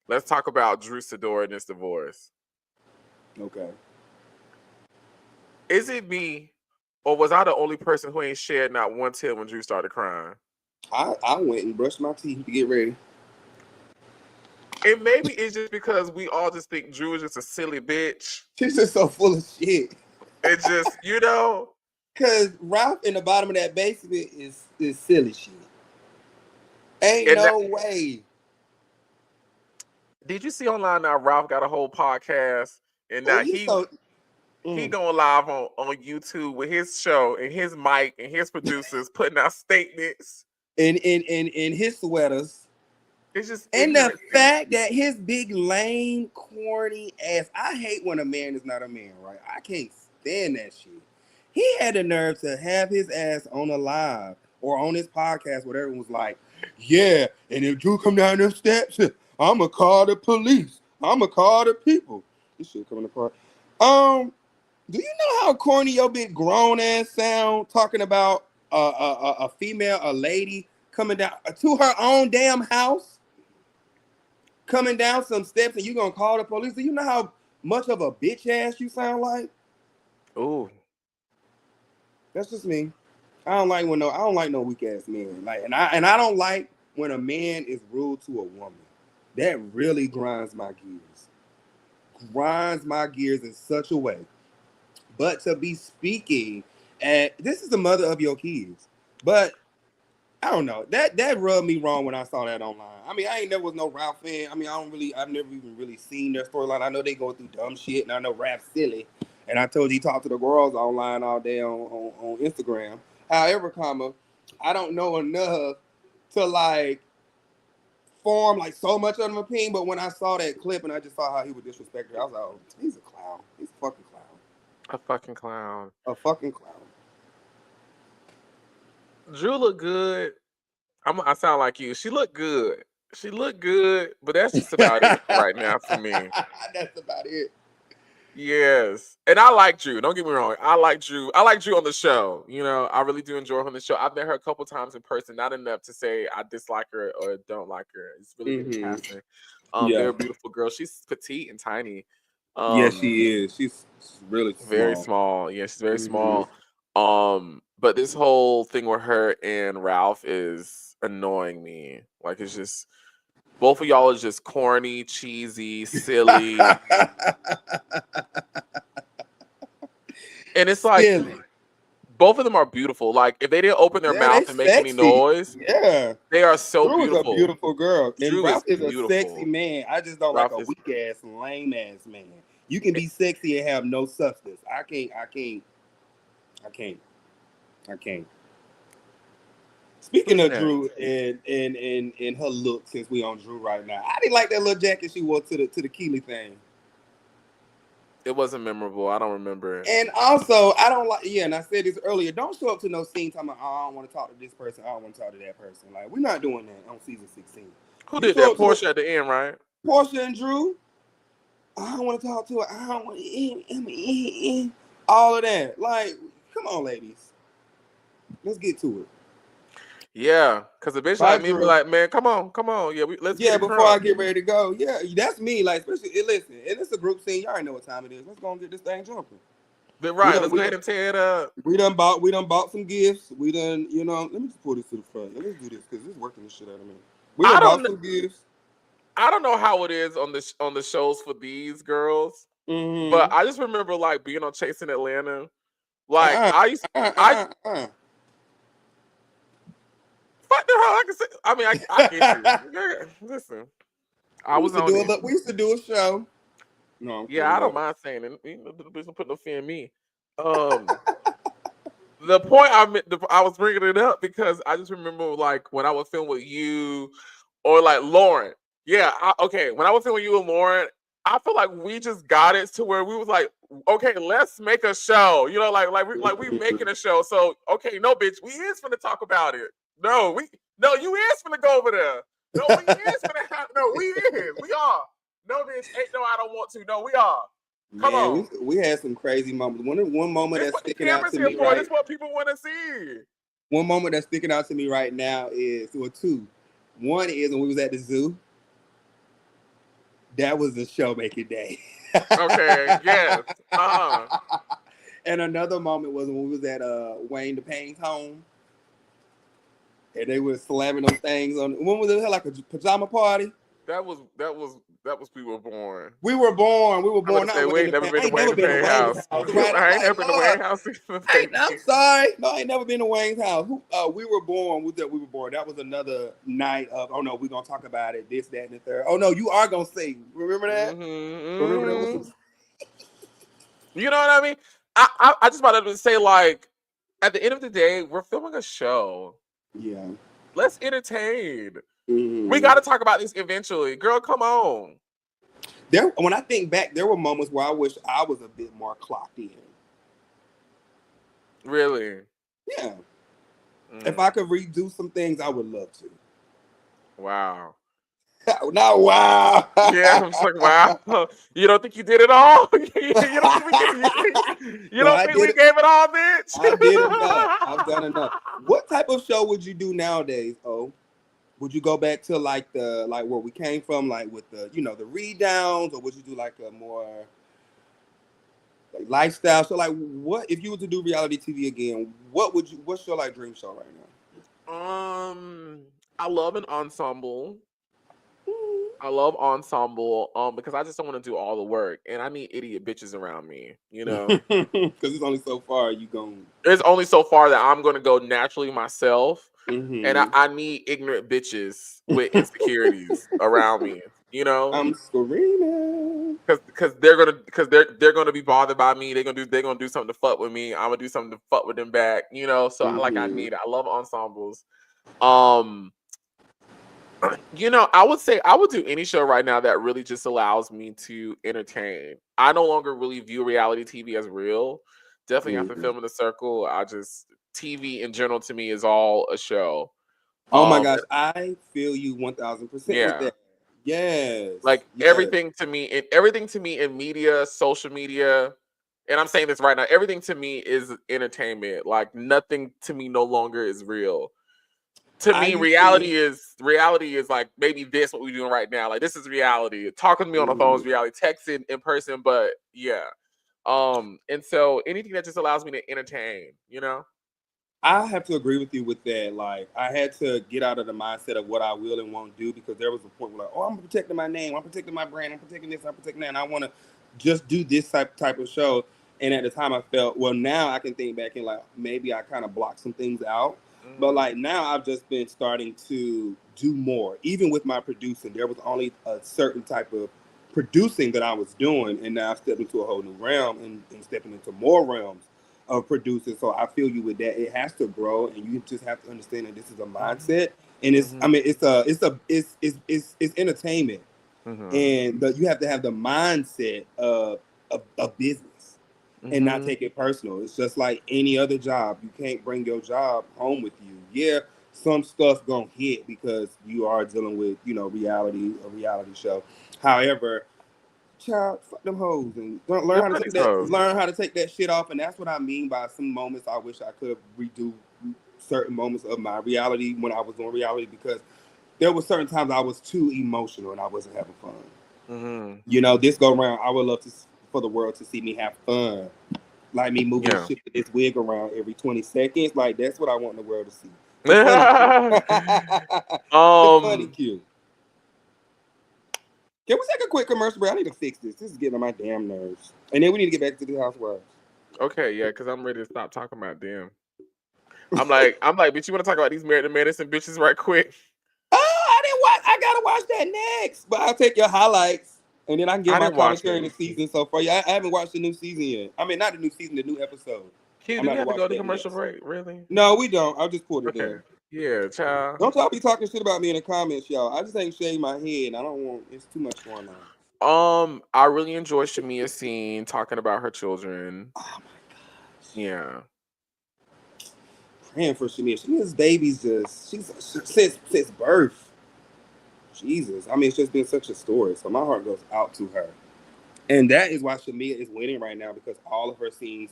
Drew Sidora and this divorce. Okay. Is it me, or was I the only person who ain't shed not one tear when Drew started crying? I went and brushed my teeth to get ready. And maybe it's just because we all just think Drew is just a silly bitch. She's just so full of shit. It's just, you know. Cause Ralph in the bottom of that basement is silly shit. Ain't And no way. Did you see online now? Ralph got a whole podcast, and now he going live on YouTube with his show and his mic and his producers putting out statements in his sweaters. It's just and the fact that his big lame corny ass. I hate when a man is not a man, right? I can't stand that shit. He had the nerve to have his ass on a live or on his podcast, whatever, and was like, yeah, and if Drew come down them steps, I'ma call the police. I'ma call the people. This shit coming apart. Do you know how corny your big grown ass sound talking about a female, a lady coming down to her own damn house, coming down some steps, and you gonna call the police? Do you know how much of a bitch ass you sound like? Ooh, that's just me. I don't like no weak ass men. Like, and I don't like when a man is rude to a woman. That really grinds my gears. Grinds my gears in such a way. But to be speaking, and this is the mother of your kids. But I don't know. That rubbed me wrong when I saw that online. I mean, I ain't never was no Ralph fan. I mean, I've never even really seen their storyline. I know they going through dumb shit, and I know Ralph's silly. And I told you, talk to the girls online all day on Instagram. However, I don't know enough to like form like so much of an opinion. But when I saw that clip and I just saw how he was disrespected, I was like, oh, he's a clown. He's a fucking clown. A fucking clown. A fucking clown. Drew look good. I sound like you. She looked good. But that's just about it right now for me. That's about it. Yes. And I like Drew. Don't get me wrong. I like Drew on the show. You know, I really do enjoy her on the show. I've met her a couple times in person, not enough to say I dislike her or don't like her. It's really been casting. They're a beautiful girl. She's petite and tiny. Yes, she is. She's really small. Very small. Yeah, she's very small. But this whole thing with her and Ralph is annoying me. Like, it's just both of y'all are just corny, cheesy, silly. And it's like both of them are beautiful. Like, if they didn't open their mouth and make any noise, they are so beautiful. A beautiful girl. And Drew Ralph is a sexy man. I just don't like a weak ass, lame ass man. You can be sexy and have no substance. I can't. Speaking of Drew and her look, since we on Drew right now, I didn't like that little jacket she wore to the Keeley thing. It wasn't memorable. I don't remember it. And also, I don't like. Yeah, and I said this earlier. Don't show up to no scene talking about, oh, I don't want to talk to this person. I don't want to talk to that person. Like, we're not doing that on season 16. Who did that? Porsha at the end, right? Porsha and Drew. I don't want to talk to her. I don't want to. All of that. Like, come on, ladies. Let's get to it. Yeah, because the bitch like me be like, man, come on. Yeah, let's get before I get ready to go. Yeah, that's me. Like, especially, listen, and it's a group scene. Y'all already know what time it is. Let's go and get this thing jumping. But let's go ahead and tear it up. We done bought some gifts. We done, let me just pull this to the front. Let's do this because it's working the shit out of me. We done bought some gifts. I don't know how it is on the shows for these girls, but I just remember like being on Chasing Atlanta. Like fuck the hell I can say. I mean, I get you. Listen, we used to do a show. No, I don't mind saying it. The bitch don't put no fear in me. The point I was bringing it up because I just remember like when I would film with you or like Lauren. Yeah, when I was filming with you and Lauren, I feel like we just got it to where we was like, okay, let's make a show. You know, like we making a show. So okay, no, bitch, we is finna talk about it. No, you is finna go over there. No, we is finna have. No, we is. We are. No, bitch, ain't no. I don't want to. No, we are. Come on. We had some crazy moments. One moment that's sticking out to me. That's what people want to see. One moment that's sticking out to me right now is two. One is when we was at the zoo. That was a show making day. Okay. Yes. And another moment was when we was at Wayne the Payne's home. And they were slamming those things on. When was it like a pajama party? That was We Were Born. We were born. Say, we ain't never been to Wayne's house. Right? I ain't never been to Wayne's house. I'm sorry. No, I ain't never been to Wayne's house. We Were Born. We Were Born. That was another night of, oh no, we're going to talk about it, this, that, and the third. Oh no, you are going to sing. Remember that? Remember that? You know what I mean? I just wanted to say, like, at the end of the day, we're filming a show. Yeah. Let's entertain. Mm-hmm. We got to talk about this eventually. Girl, come on. When I think back, there were moments where I wish I was a bit more clocked in. Really? Yeah. If I could redo some things, I would love to. Wow. Not wow. Yeah, I'm just like, wow. You don't think you did it all? You don't think we gave it all, bitch? I did enough. I've done enough. What type of show would you do nowadays, Oh? Would you go back to like where we came from, like with the, the read downs, or would you do like a more like lifestyle? So like, what if you were to do reality TV again? What's your like dream show right now? I love an ensemble. Because I just don't want to do all the work, and I need idiot bitches around me, Because it's only so far It's only so far that I'm going to go naturally myself. Mm-hmm. And I need ignorant bitches with insecurities around me, I'm screaming because they're gonna be bothered by me. They're gonna do something to fuck with me. I'm gonna do something to fuck with them back, So Mm-hmm. I love ensembles. I would say I would do any show right now that really just allows me to entertain. I no longer really view reality TV as real. Definitely after filming The Circle, TV in general to me is all a show. Oh my gosh, I feel you 1000% with that. Yes. Like everything to me in media, social media, and I'm saying this right now, everything to me is entertainment. Like nothing to me no longer is real. To me, reality is like maybe this what we're doing right now. Like this is reality. Talking to me on the phone is reality. Texting in person, but yeah. And so anything that just allows me to entertain, I have to agree with you with that. Like, I had to get out of the mindset of what I will and won't do, because there was a point where, like, oh, I'm protecting my name, I'm protecting my brand, I'm protecting this, I'm protecting that, and I want to just do this type of show. And at the time, I felt, well, now I can think back and, like, maybe I kind of blocked some things out. Mm-hmm. But, like, now I've just been starting to do more. Even with my producing, there was only a certain type of producing that I was doing, and now I've stepped into a whole new realm and stepping into more realms of producing. So I feel you with that. It has to grow, and you just have to understand that this is a mindset, and it's I mean it's entertainment, and you have to have the mindset of business and not take it personal. It's just like any other job. You can't bring your job home with you. Yeah, some stuff gonna hit because you are dealing with a reality show. However, child, fuck them hoes and learn how to take that shit off. And that's what I mean by some moments I wish I could redo certain moments of my reality when I was on reality, because there were certain times I was too emotional and I wasn't having fun. This go around, I would love for the world to see me have fun, like me moving shit with this wig around every 20 seconds. Like that's what I want the world to see. It's funny, cute. Can we take a quick commercial break? I need to fix this. This is getting on my damn nerves. And then we need to get back to the Housewives. Okay, yeah, because I'm ready to stop talking about them. I'm like, bitch, you want to talk about these Married to Medicine bitches right quick? Oh, I didn't watch. I gotta watch that next. But I'll take your highlights, and then I can get my commentary in the season so far. Yeah, I haven't watched the new season yet. I mean, not the new season, the new episode. Do we have to go to commercial break? Really? No, we don't. I'll just put it in. Yeah, child. Don't y'all be talking shit about me in the comments, y'all. I just ain't shaved my head. I don't want. It's too much going on. I really enjoy Shamia's scene talking about her children. Oh my gosh. Yeah. Praying for Shamia. Shamia's baby's since birth. Jesus. I mean, it's just been such a story. So my heart goes out to her. And that is why Shamia is winning right now, because all of her scenes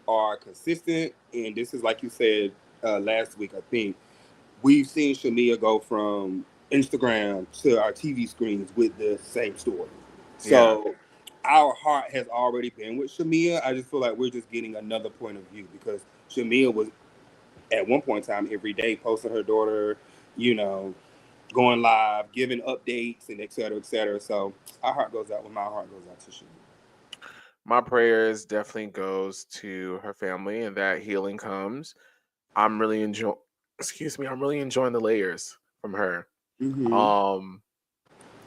are consistent. And this is, like you said last week, I think, we've seen Shamia go from Instagram to our TV screens with the same story. So our heart has already been with Shamia. I just feel like we're just getting another point of view, because Shamia was at one point in time every day posting her daughter, going live, giving updates, and et cetera, et cetera. So our heart goes out when my heart goes out to Shamia. My prayers definitely goes to her family and that healing comes. I'm really enjoying the layers from her. Mm-hmm.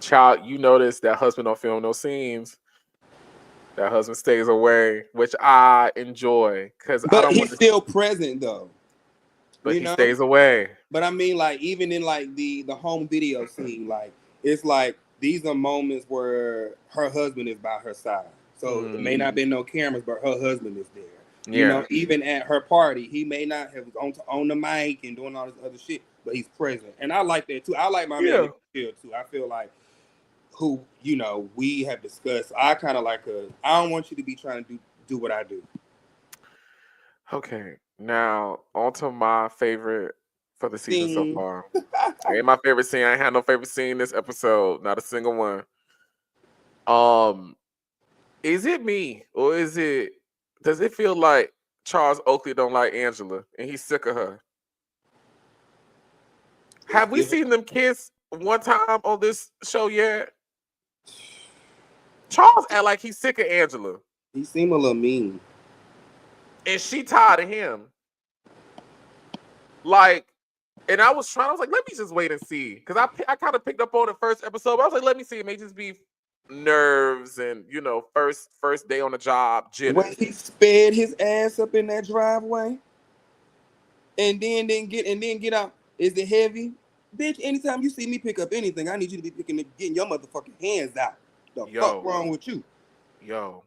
Child, you notice that husband don't film no scenes. That husband stays away, which I enjoy because I But don't want he's still present though. But you he know? stays away. But I mean, like, even in like the home video scene, like it's like these are moments where her husband is by her side. So it may not be no cameras, but her husband is there. Yeah. You know, even at her party, he may not have on the mic and doing all this other shit, but he's present. And I like that too. I like my man too. I feel like who, you know, we have discussed. I kind of like I don't want you to be trying to do what I do. Okay. Now, on to my favorite for the season so far. Ain't my favorite scene. I ain't had no favorite scene this episode. Not a single one. Is it me or does it feel like Charles Oakley don't like Angela and he's sick of her? Have we seen them kiss one time on this show yet? Charles act like he's sick of Angela. He seemed a little mean. And she tired of him. Like, and I was like, let me just wait and see. Because I kind of picked up on the first episode, but I was like, let me see. It may just be nerves and, you know, first day on the job, jitters. When he sped his ass up in that driveway and then get out, is it heavy? Bitch, anytime you see me pick up anything, I need you to be getting your motherfucking hands out. The fuck wrong with you? Yo.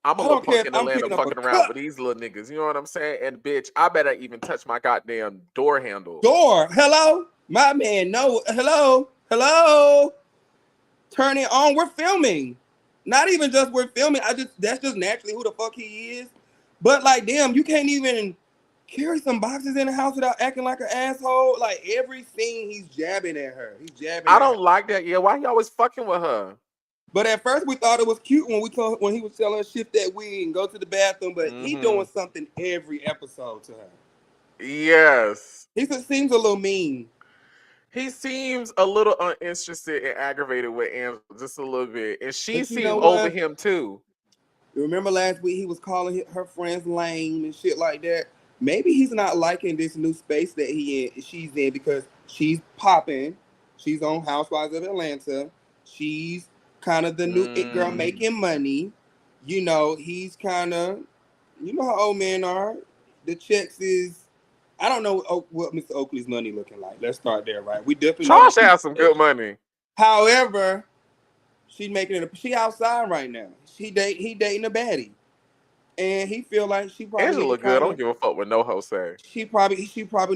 I'm a little punk in the land of fucking around with these little niggas. You know what I'm saying? And bitch, I better even touch my goddamn door handle. Hello? My man, no. Hello? Turn it on. We're filming. Not even just we're filming. That's just naturally who the fuck he is. But like, damn, you can't even carry some boxes in the house without acting like an asshole. Like every scene, he's jabbing at her. I don't like that. Yeah, why he always fucking with her? But at first we thought it was cute when he was telling her shift that wig and go to the bathroom. But he doing something every episode to her. Yes. He just seems a little mean. He seems a little uninterested and aggravated with Angela just a little bit. And she seemed over him too. Remember last week he was calling her friends lame and shit like that. Maybe he's not liking this new space that she's in because she's popping. She's on Housewives of Atlanta. She's kind of the new it girl making money. You know, he's kind of, you know how old men are. The checks is, I don't know what Mr. Oakley's money looking like. Let's start there, right? We definitely Charles has some good money. However, she's making it. She outside right now. He dating a baddie, and he feel like she probably Angela look good. I don't give a fuck what no hoe say. She probably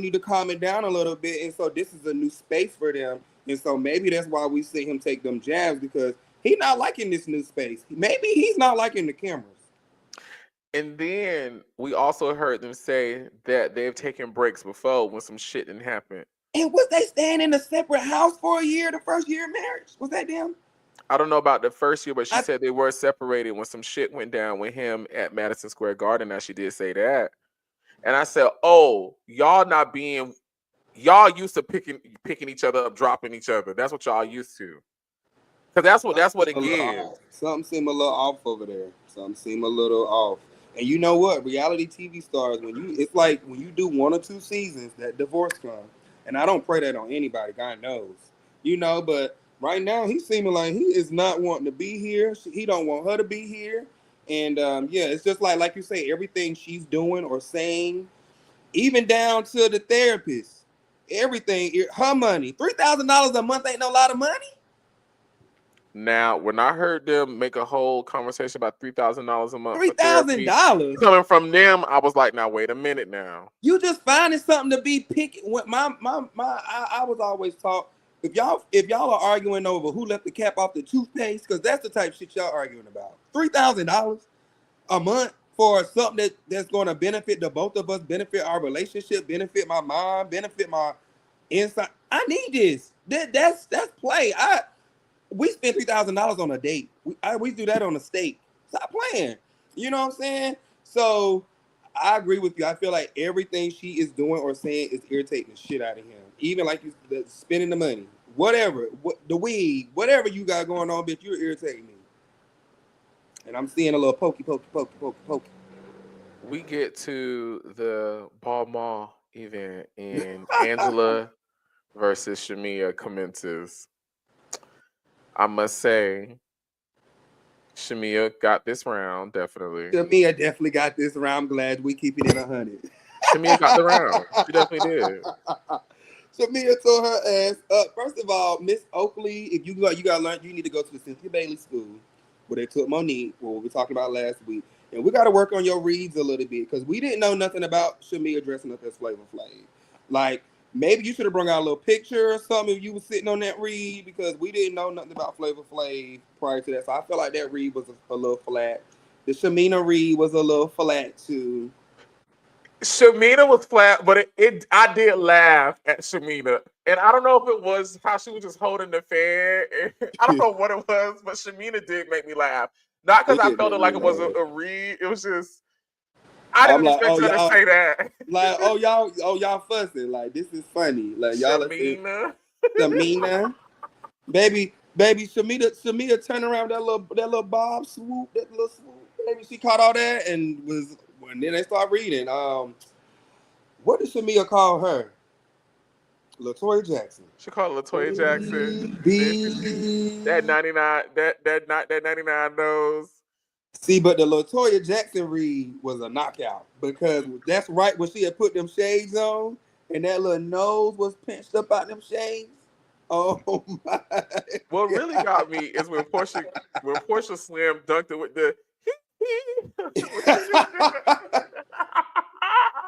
need to calm it down a little bit, and so this is a new space for them, and so maybe that's why we see him take them jabs because he's not liking this new space. Maybe he's not liking the cameras. And then we also heard them say that they've taken breaks before when some shit didn't happen. And was they staying in a separate house for a year, the first year of marriage? Was that them? I don't know about the first year, but she said they were separated when some shit went down with him at Madison Square Garden. Now she did say that. And I said, oh, y'all used to picking each other up, dropping each other. That's what y'all used to. Because that's what it gives. Something seemed a little off over there. Something seemed a little off. And you know what? Reality TV stars, it's like when you do 1 or 2 seasons, that divorce comes. And I don't pray that on anybody. God knows. You know, but right now he's seeming like he is not wanting to be here. He don't want her to be here. And yeah, it's just like you say, everything she's doing or saying, even down to the therapist, everything, her money, $3,000 a month ain't no lot of money. Now, when I heard them make a whole conversation about $3,000 a month, $3,000 coming from them, I was like, now wait a minute. Now you just finding something to be picky. I was always taught if y'all are arguing over who left the cap off the toothpaste, because that's the type of shit y'all arguing about. $3,000 a month for something that's going to benefit the both of us, benefit our relationship, benefit my mom, benefit my inside. I need this. That's play. We spent $3,000 on a date. We do that on a steak. Stop playing. You know what I'm saying? So I agree with you. I feel like everything she is doing or saying is irritating the shit out of him. Even like spending the money, whatever, the weed, whatever you got going on, bitch, you're irritating me. And I'm seeing a little pokey. We get to the Ball Mall event, and Angela versus Shamia commences. I must say, Shamia got this round, definitely. Shamia definitely got this round. I'm glad we keep it in 100. Shamia got the round. She definitely did. Shamia tore her ass up. First of all, Miss Oakley, if you got to learn, you need to go to the Cynthia Bailey school where they took Monique, what we were talking about last week. And we got to work on your reads a little bit because we didn't know nothing about Shamia dressing up as Flavor Flav. Like, maybe you should have brought out a little picture or something if you were sitting on that read because we didn't know nothing about Flavor Flav prior to that. So I feel like that read was a little flat. The Shamina read was a little flat too. Shamina was flat, but I did laugh at Shamina. And I don't know if it was how she was just holding the fan. I don't know what it was, but Shamina did make me laugh. Not because I felt it like it was a read. It was just, I didn't expect her to say that. Like, y'all fussing. Like, this is funny. Like, y'all Shamina. Baby, Shamia turned around that little bob swoop, that little swoop. Baby, she caught all that and then they start reading. What did Shamia call her? LaToya Jackson. She called her LaToya Jackson. That 99, that 99 nose. See, but the LaToya Jackson read was a knockout because that's right when she had put them shades on and that little nose was pinched up out them shades. Oh my! What really got me is when Porsha Slim dunked it with the.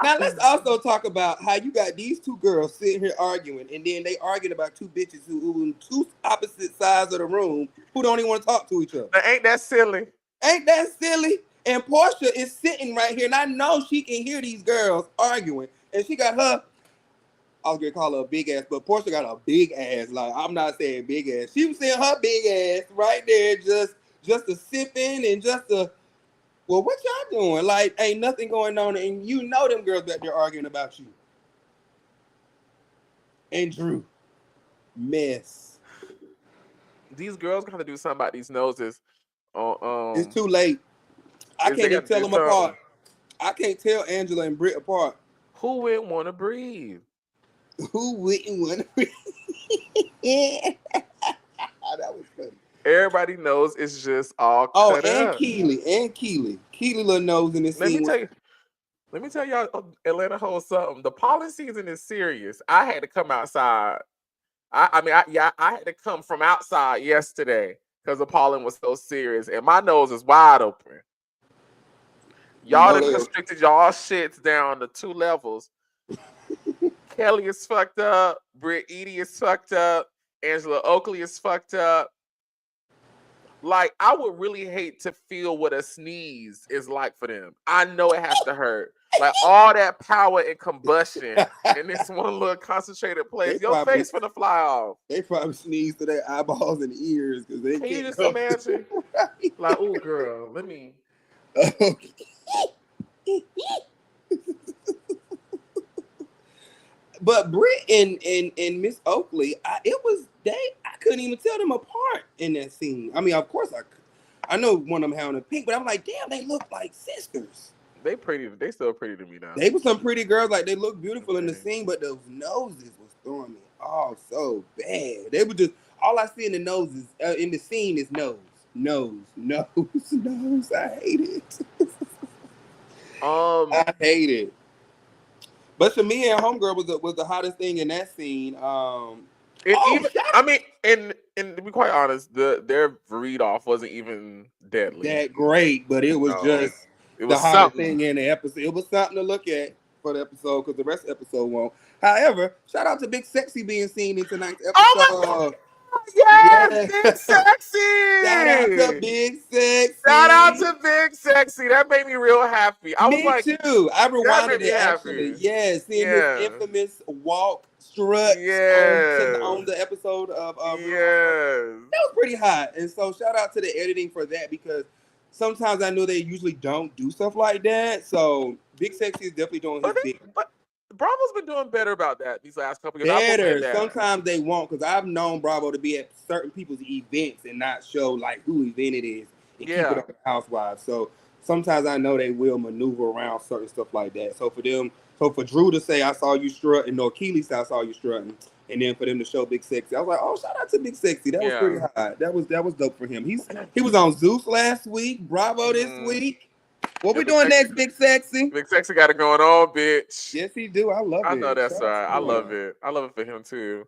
Now let's also talk about how you got these two girls sitting here arguing, and then they arguing about two bitches who in two opposite sides of the room who don't even want to talk to each other. Now, ain't that silly? Ain't that silly? And Porsha is sitting right here, and I know she can hear these girls arguing, and she got her. I was gonna call her a big ass, but Porsha got a big ass. Like, I'm not saying big ass. She was saying her big ass right there, just a sipping and just a. Well, what y'all doing? Like, ain't nothing going on, and you know them girls back there arguing about you. And Drew, mess. These girls gotta do something about these noses. It's too late. I can't even tell them apart. I can't tell Angela and Britt apart. Who wouldn't want to breathe? Who wouldn't want to breathe? That was funny. Everybody knows it's just all cut up. Keely little nose in this scene. Let me tell y'all, Atlanta holds something. The pollen season is serious. I had to come outside. I had to come from outside yesterday because the pollen was so serious, and my nose is wide open. Y'all done constricted y'all shits down to 2 levels. Kelly is fucked up. Brittany is fucked up. Angela Oakley is fucked up. Like, I would really hate to feel what a sneeze is like for them. I know it has to hurt. Like, all that power and combustion in this one little concentrated place. Your face finna fly off. They probably sneeze to their eyeballs and ears because they Can can't. You just imagine? Right. Like, oh, girl, let me. But Britt and Miss Oakley, I couldn't even tell them apart in that scene. I mean, of course I know one of them had on a pink, but I'm like, damn, they look like sisters. They pretty. They still pretty to me now. They were some pretty girls, like they look beautiful in the scene, but those noses was throwing me off so bad. They were just all I see in the noses in the scene is nose. I hate it. I hate it. But Shamia and Homegirl was the hottest thing in that scene. And to be quite honest, their read off wasn't even deadly. That great, but it was just the hottest thing in the episode. It was something to look at for the episode because the rest of the episode won't. However, shout out to Big Sexy being seen in tonight's episode. Oh my God. Yes, Big Sexy! Shout out to Big Sexy! Shout out to Big Sexy! That made me real happy. Me too. I rewinded it actually. Yes, seeing his infamous walk strut on the episode of yes. That was pretty hot. And so shout out to the editing for that because sometimes I know they usually don't do stuff like that. So Big Sexy is definitely doing his big. But Bravo's been doing better about that these last couple years. I will say Better. that. Sometimes they won't, because I've known Bravo to be at certain people's events and not show like who event it is and keep it up with Housewives. So sometimes I know they will maneuver around certain stuff like that. So for Drew to say I saw you strutting, or Keely say I saw you strutting, and then for them to show Big Sexy, I was like, oh, shout out to Big Sexy. That was pretty hot. That was dope for him. He was on Zeus last week, Bravo this week. What we doing next, Big Sexy? Big Sexy got it going on, bitch. Yes, he do. I love it. I know that's right. I love it. I love it for him too.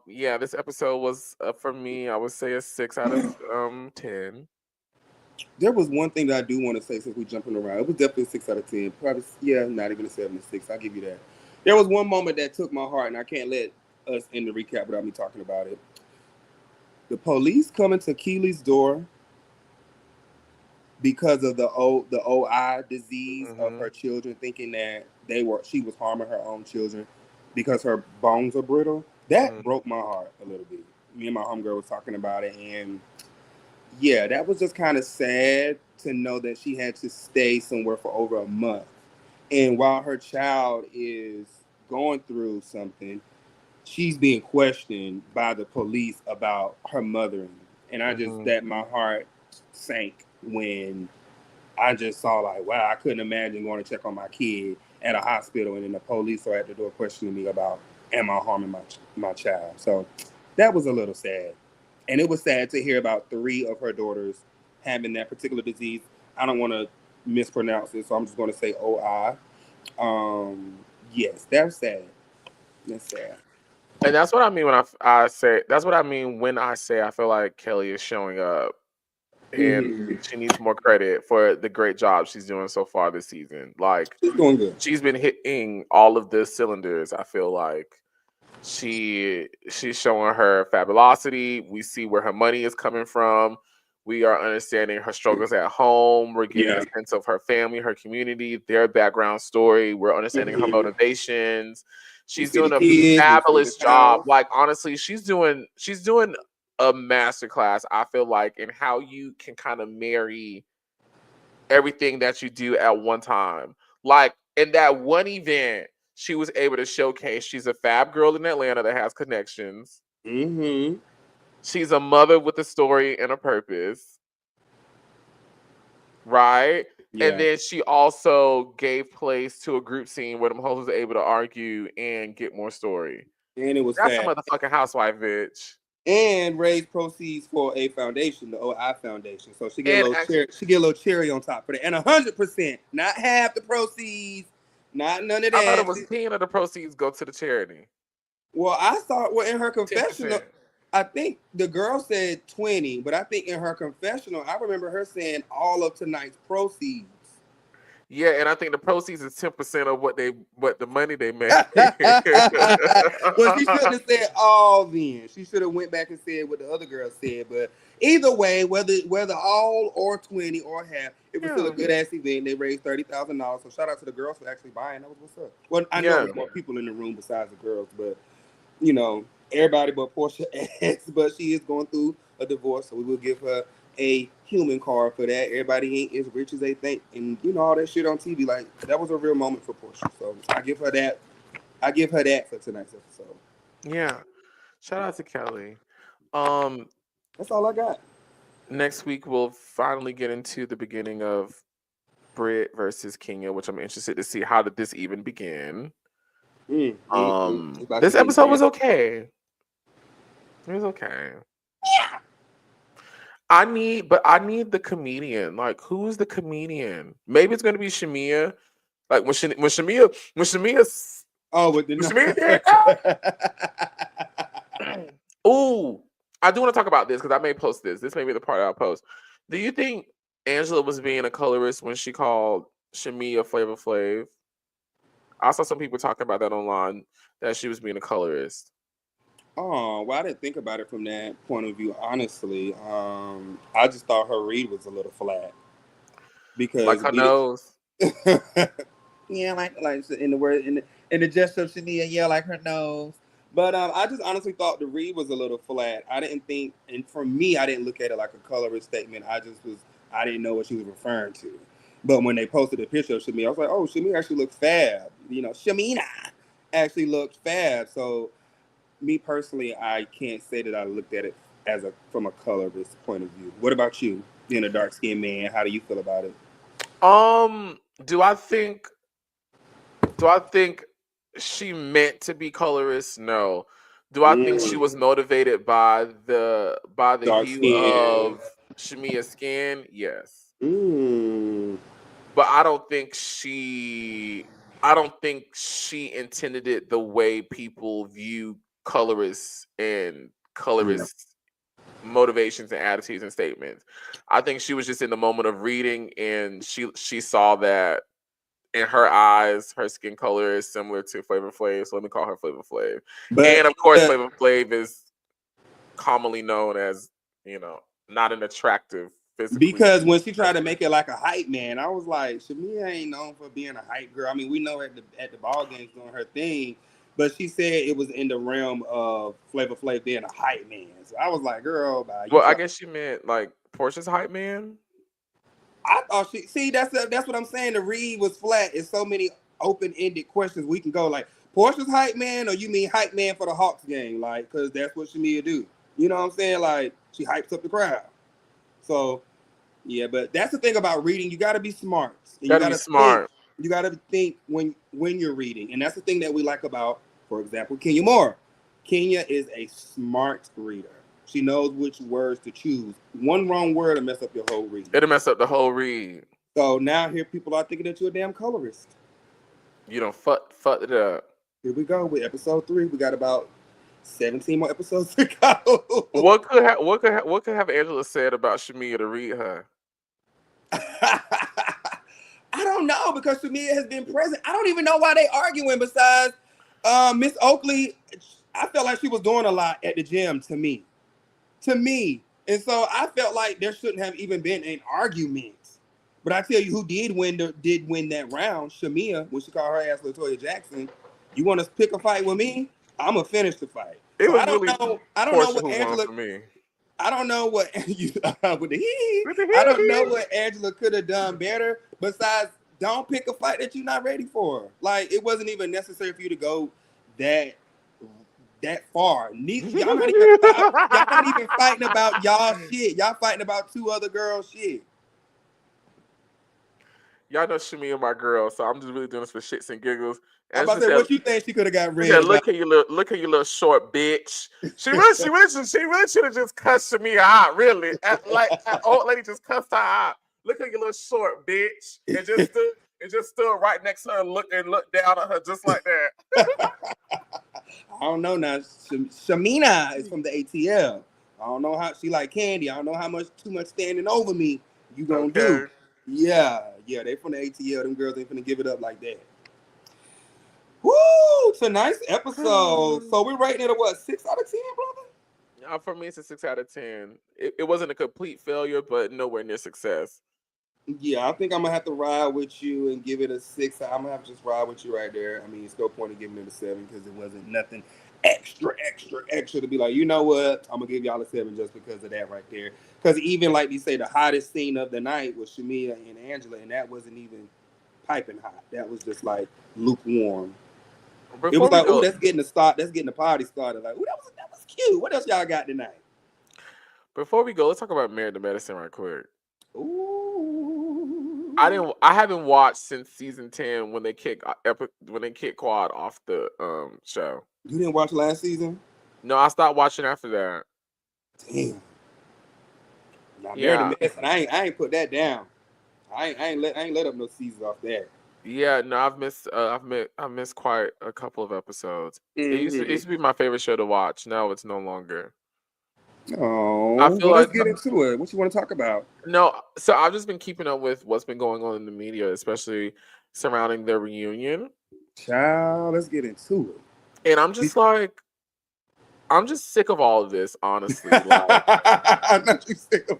Yeah, this episode was for me, I would say a 6 out of 10. There was one thing that I do want to say since we're jumping around. It was definitely a 6 out of 10. Probably, not even a 7 or 6. I'll give you that. There was one moment that took my heart, and I can't let us end the recap without me talking about it. The police coming to Keely's door because of the OI disease of her children, thinking that she was harming her own children because her bones are brittle. That broke my heart a little bit. Me and my homegirl was talking about it, and yeah, that was just kind of sad to know that she had to stay somewhere for over a month. And while her child is going through something, she's being questioned by the police about her mothering. And I just, that my heart sank when I just saw like, wow, I couldn't imagine going to check on my kid at a hospital and then the police are at the door questioning me about, am I harming my child? So that was a little sad. And it was sad to hear about 3 of her daughters having that particular disease. I don't want to mispronounce it, so I'm just going to say OI. Yes, that's sad. That's sad. And that's what I mean when I say, that's what I mean when I say I feel like Kelly is showing up. And she needs more credit for the great job she's doing so far this season. Like, she's doing good. She's been hitting all of the cylinders. I feel like she's showing her fabulosity. We see where her money is coming from. We are understanding her struggles at home. We're getting a sense of her family, her community, their background story. We're understanding her motivations. She's doing a fabulous job. Like, honestly, she's doing a masterclass, I feel like, in how you can kind of marry everything that you do at one time. Like, in that one event, she was able to showcase she's a fab girl in Atlanta that has connections. She's a mother with a story and a purpose. Right? Yeah. And then she also gave place to a group scene where them hoes was able to argue and get more story. And it was that's a motherfucking housewife, bitch. And raise proceeds for a foundation, the OI Foundation. So she get a little cherry on top for that. And 100%, not half the proceeds, not none of that. I thought it was 10 of the proceeds go to the charity. Well, I thought in her confessional, 10%. I think the girl said 20, but I think in her confessional, I remember her saying all of tonight's proceeds. Yeah, and I think the proceeds is 10% of what the money they made. Well, she shouldn't have said all then. She should have went back and said what the other girl said. But either way, whether all or 20 or half, it was still a good ass event. They raised $30,000. So shout out to the girls for actually buying. That was what's up. Well, I know there's more people in the room besides the girls, but you know, everybody but Porsha asked, but she is going through a divorce, so we will give her a human card for that. Everybody ain't as rich as they think, and you know all that shit on TV. Like, that was a real moment for Porsha, so I give her that. I give her that for tonight's episode. Yeah, shout out to Kelly. That's all I got. Next week we'll finally get into the beginning of Britt versus Kenya, which I'm interested to see how did this even begin. This episode was okay. It was okay. Yeah. I need the comedian. Like, who's the comedian? Maybe it's gonna be Shamia. Like when Shamia. Oh, with the Shamia. Ooh, I do want to talk about this because I may post this. This may be the part I'll post. Do you think Angela was being a colorist when she called Shamia Flavor Flav? I saw some people talking about that online, that she was being a colorist. Oh, well, I didn't think about it from that point of view, honestly. I just thought her read was a little flat. Because like her nose. Yeah, like in the word in the gesture of Shania, yeah, like her nose. But I just honestly thought the read was a little flat. I didn't think, and for me, I didn't look at it like a colorist statement. I just was I didn't know what she was referring to. But when they posted a picture of Shamia, I was like, oh, Shamia actually looks fab. You know, Shamina actually looks fab. So me personally, I can't say that I looked at it from a colorist point of view. What about you, being a dark skinned man? How do you feel about it? Do I think she meant to be colorist? No. Do I think she was motivated by the Dark hue skin. of Shamia's skin? Yes. Mm. But I don't think she intended it the way people view colorists and colorists motivations and attitudes and statements. I think she was just in the moment of reading and she saw that in her eyes, her skin color is similar to Flavor Flav, so let me call her Flavor Flav. And of course, Flavor Flav is commonly known as, not an attractive physically. Because when she tried to make it like a hype man, I was like, Shamia ain't known for being a hype girl. I mean, we know at the ball games doing her thing, but she said it was in the realm of Flavor Flav being a hype man. So I was like, girl, bye. Well, I guess she meant like Portia's hype man. I thought that's what I'm saying. The read was flat. It's so many open-ended questions we can go like Portia's hype man, or you mean hype man for the Hawks game, like because that's what Shamia do. You know what I'm saying? Like she hypes up the crowd. So yeah, but that's the thing about reading. You got to be smart. You got to be smart. You got to think when you're reading, and that's the thing that we like about, for example, Kenya Moore. Kenya is a smart reader. She knows which words to choose. One wrong word will mess up your whole read. It'll mess up the whole read. So now here people are thinking that you're a damn colorist. You don't fuck it up. Here we go with episode 3. We got about 17 more episodes to go. What could have Angela said about Shamia to read her? I don't know, because Shamia has been present. I don't even know why they arguing. Besides Miss Oakley, I felt like she was doing a lot at the gym to me. And so I felt like there shouldn't have even been an argument. But I tell you who did win that round, Shamia, when she called her ass LaToya Jackson. You want to pick a fight with me? I'm gonna finish the fight. It was I don't know what Angela. For me. I don't know what I don't know what Angela could have done better. Besides, don't pick a fight that you're not ready for. Like it wasn't even necessary for you to go that far. Y'all not even fighting about y'all shit. Y'all fighting about 2 other girls' shit. Y'all know Shamia my girl, so I'm just really doing this for shits and giggles. I'm about to say, what you think she could have got rid of? Yeah, look at you little short bitch. She really should have just cussed Shamia out. Really, that old lady just cussed her out. Look at your little short bitch, and just stood right next to her and looked down at her just like that. I don't know now. Shamina is from the ATL. I don't know how she like candy. I don't know how too much standing over me you gonna do. Yeah, they from the ATL. Them girls ain't finna give it up like that. Woo! Tonight's episode. So we're rating it a what? 6 out of 10, brother? For me, it's a 6 out of 10. It wasn't a complete failure, but nowhere near success. Yeah, I think I'm gonna have to ride with you and give it a 6. I'm gonna have to just ride with you right there. I mean, it's no point in giving it a 7 because it wasn't nothing extra to be like, you know what? I'm gonna give y'all a 7 just because of that right there. Because even like you say, the hottest scene of the night was Shamia and Angela, and that wasn't even piping hot. That was just like lukewarm. It was like, oh, that's getting the party started. Like, oh, that was cute. What else y'all got tonight? Before we go, let's talk about Married to Medicine right quick. Ooh. I haven't watched since season 10 when they kicked Quad off the show. You didn't watch last season? No, I stopped watching after that. Damn. Now, Married to Medicine, I ain't put that down. I ain't let up no seasons off that. Yeah, no, I've missed quite a couple of episodes. Mm-hmm. It used to be my favorite show to watch. Now it's no longer. Oh, let's get into it. What you want to talk about? No, so I've just been keeping up with what's been going on in the media, especially surrounding their reunion. Child, let's get into it. And I'm just sick of all of this, honestly. Like,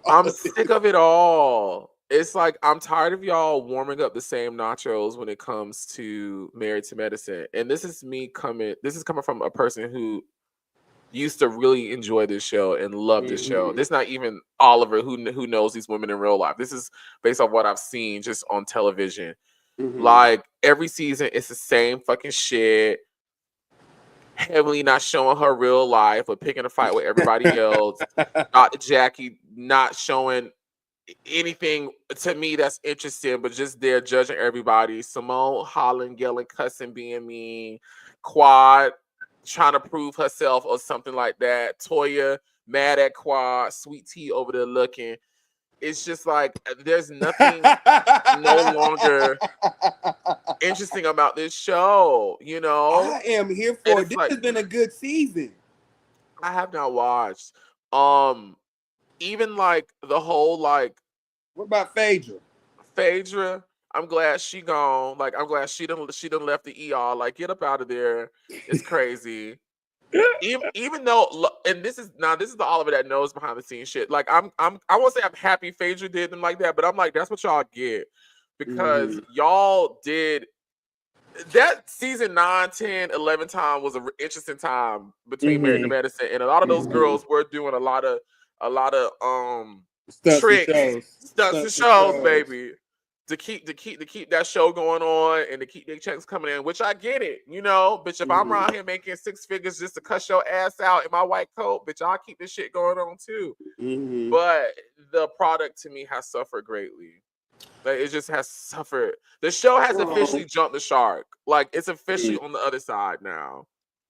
I'm sick of it all. It's like I'm tired of y'all warming up the same nachos when it comes to Married to Medicine. And this is coming from a person who used to really enjoy this show and love this show. This is not even Oliver who knows these women in real life. This is based off what I've seen just on television. Like every season, it's the same fucking shit. Heavily not showing her real life, but picking a fight with everybody else. Dr. Jackie not showing anything to me that's interesting, but just there judging everybody. Simone hollering, yelling, cussing, being mean. Quad trying to prove herself or something like that. Toya mad at Quad. Sweet Tea over there looking. It's just like there's nothing no longer interesting about this show, you know. I am here for it. This has been a good season. I have not watched. Even like the whole like. What about Phaedra? Phaedra, I'm glad she gone. Like I'm glad she done left the ER. Like get up out of there. It's crazy. even though, and this is the Oliver that knows behind the scenes shit. Like I won't say I'm happy Phaedra did them like that, but I'm like that's what y'all get because y'all did that season 9, 10, 11 time was an interesting time between Married to Medicine, and a lot of those girls were doing a lot of stunts tricks, stunts and shows, baby. To keep that show going on and to keep their checks coming in, which I get it, you know, bitch. If I'm around here making 6 figures just to cuss your ass out in my white coat, bitch, I'll keep this shit going on too. But the product to me has suffered greatly. Like it just has suffered. The show has officially jumped the shark. Like it's officially on the other side now.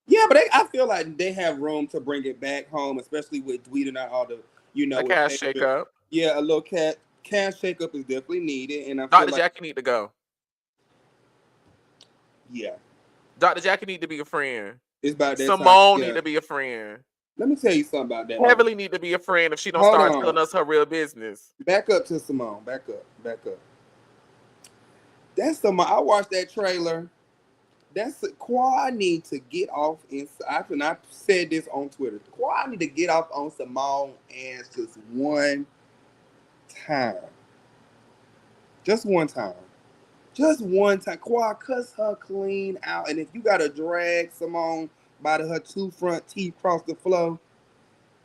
Yeah, but I feel like they have room to bring it back home, especially with weeding out all the, you know, a cash shake up. Yeah, a little cash shakeup is definitely needed, and I feel Dr. like Jackie need to go. Yeah, Dr. Jackie need to be a friend. It's about that Simone need to be a friend. Let me tell you something about that. Heavily need to be a friend if she don't start telling us her real business. Back up to Simone. Back up. That's Simone. I watched that trailer. That's Quad need to get off. And I said this on Twitter. Quad need to get off on Simone ass just one time. Just one time. Quad, cuss her clean out. And if you gotta drag Simone by her 2 front teeth across the floor,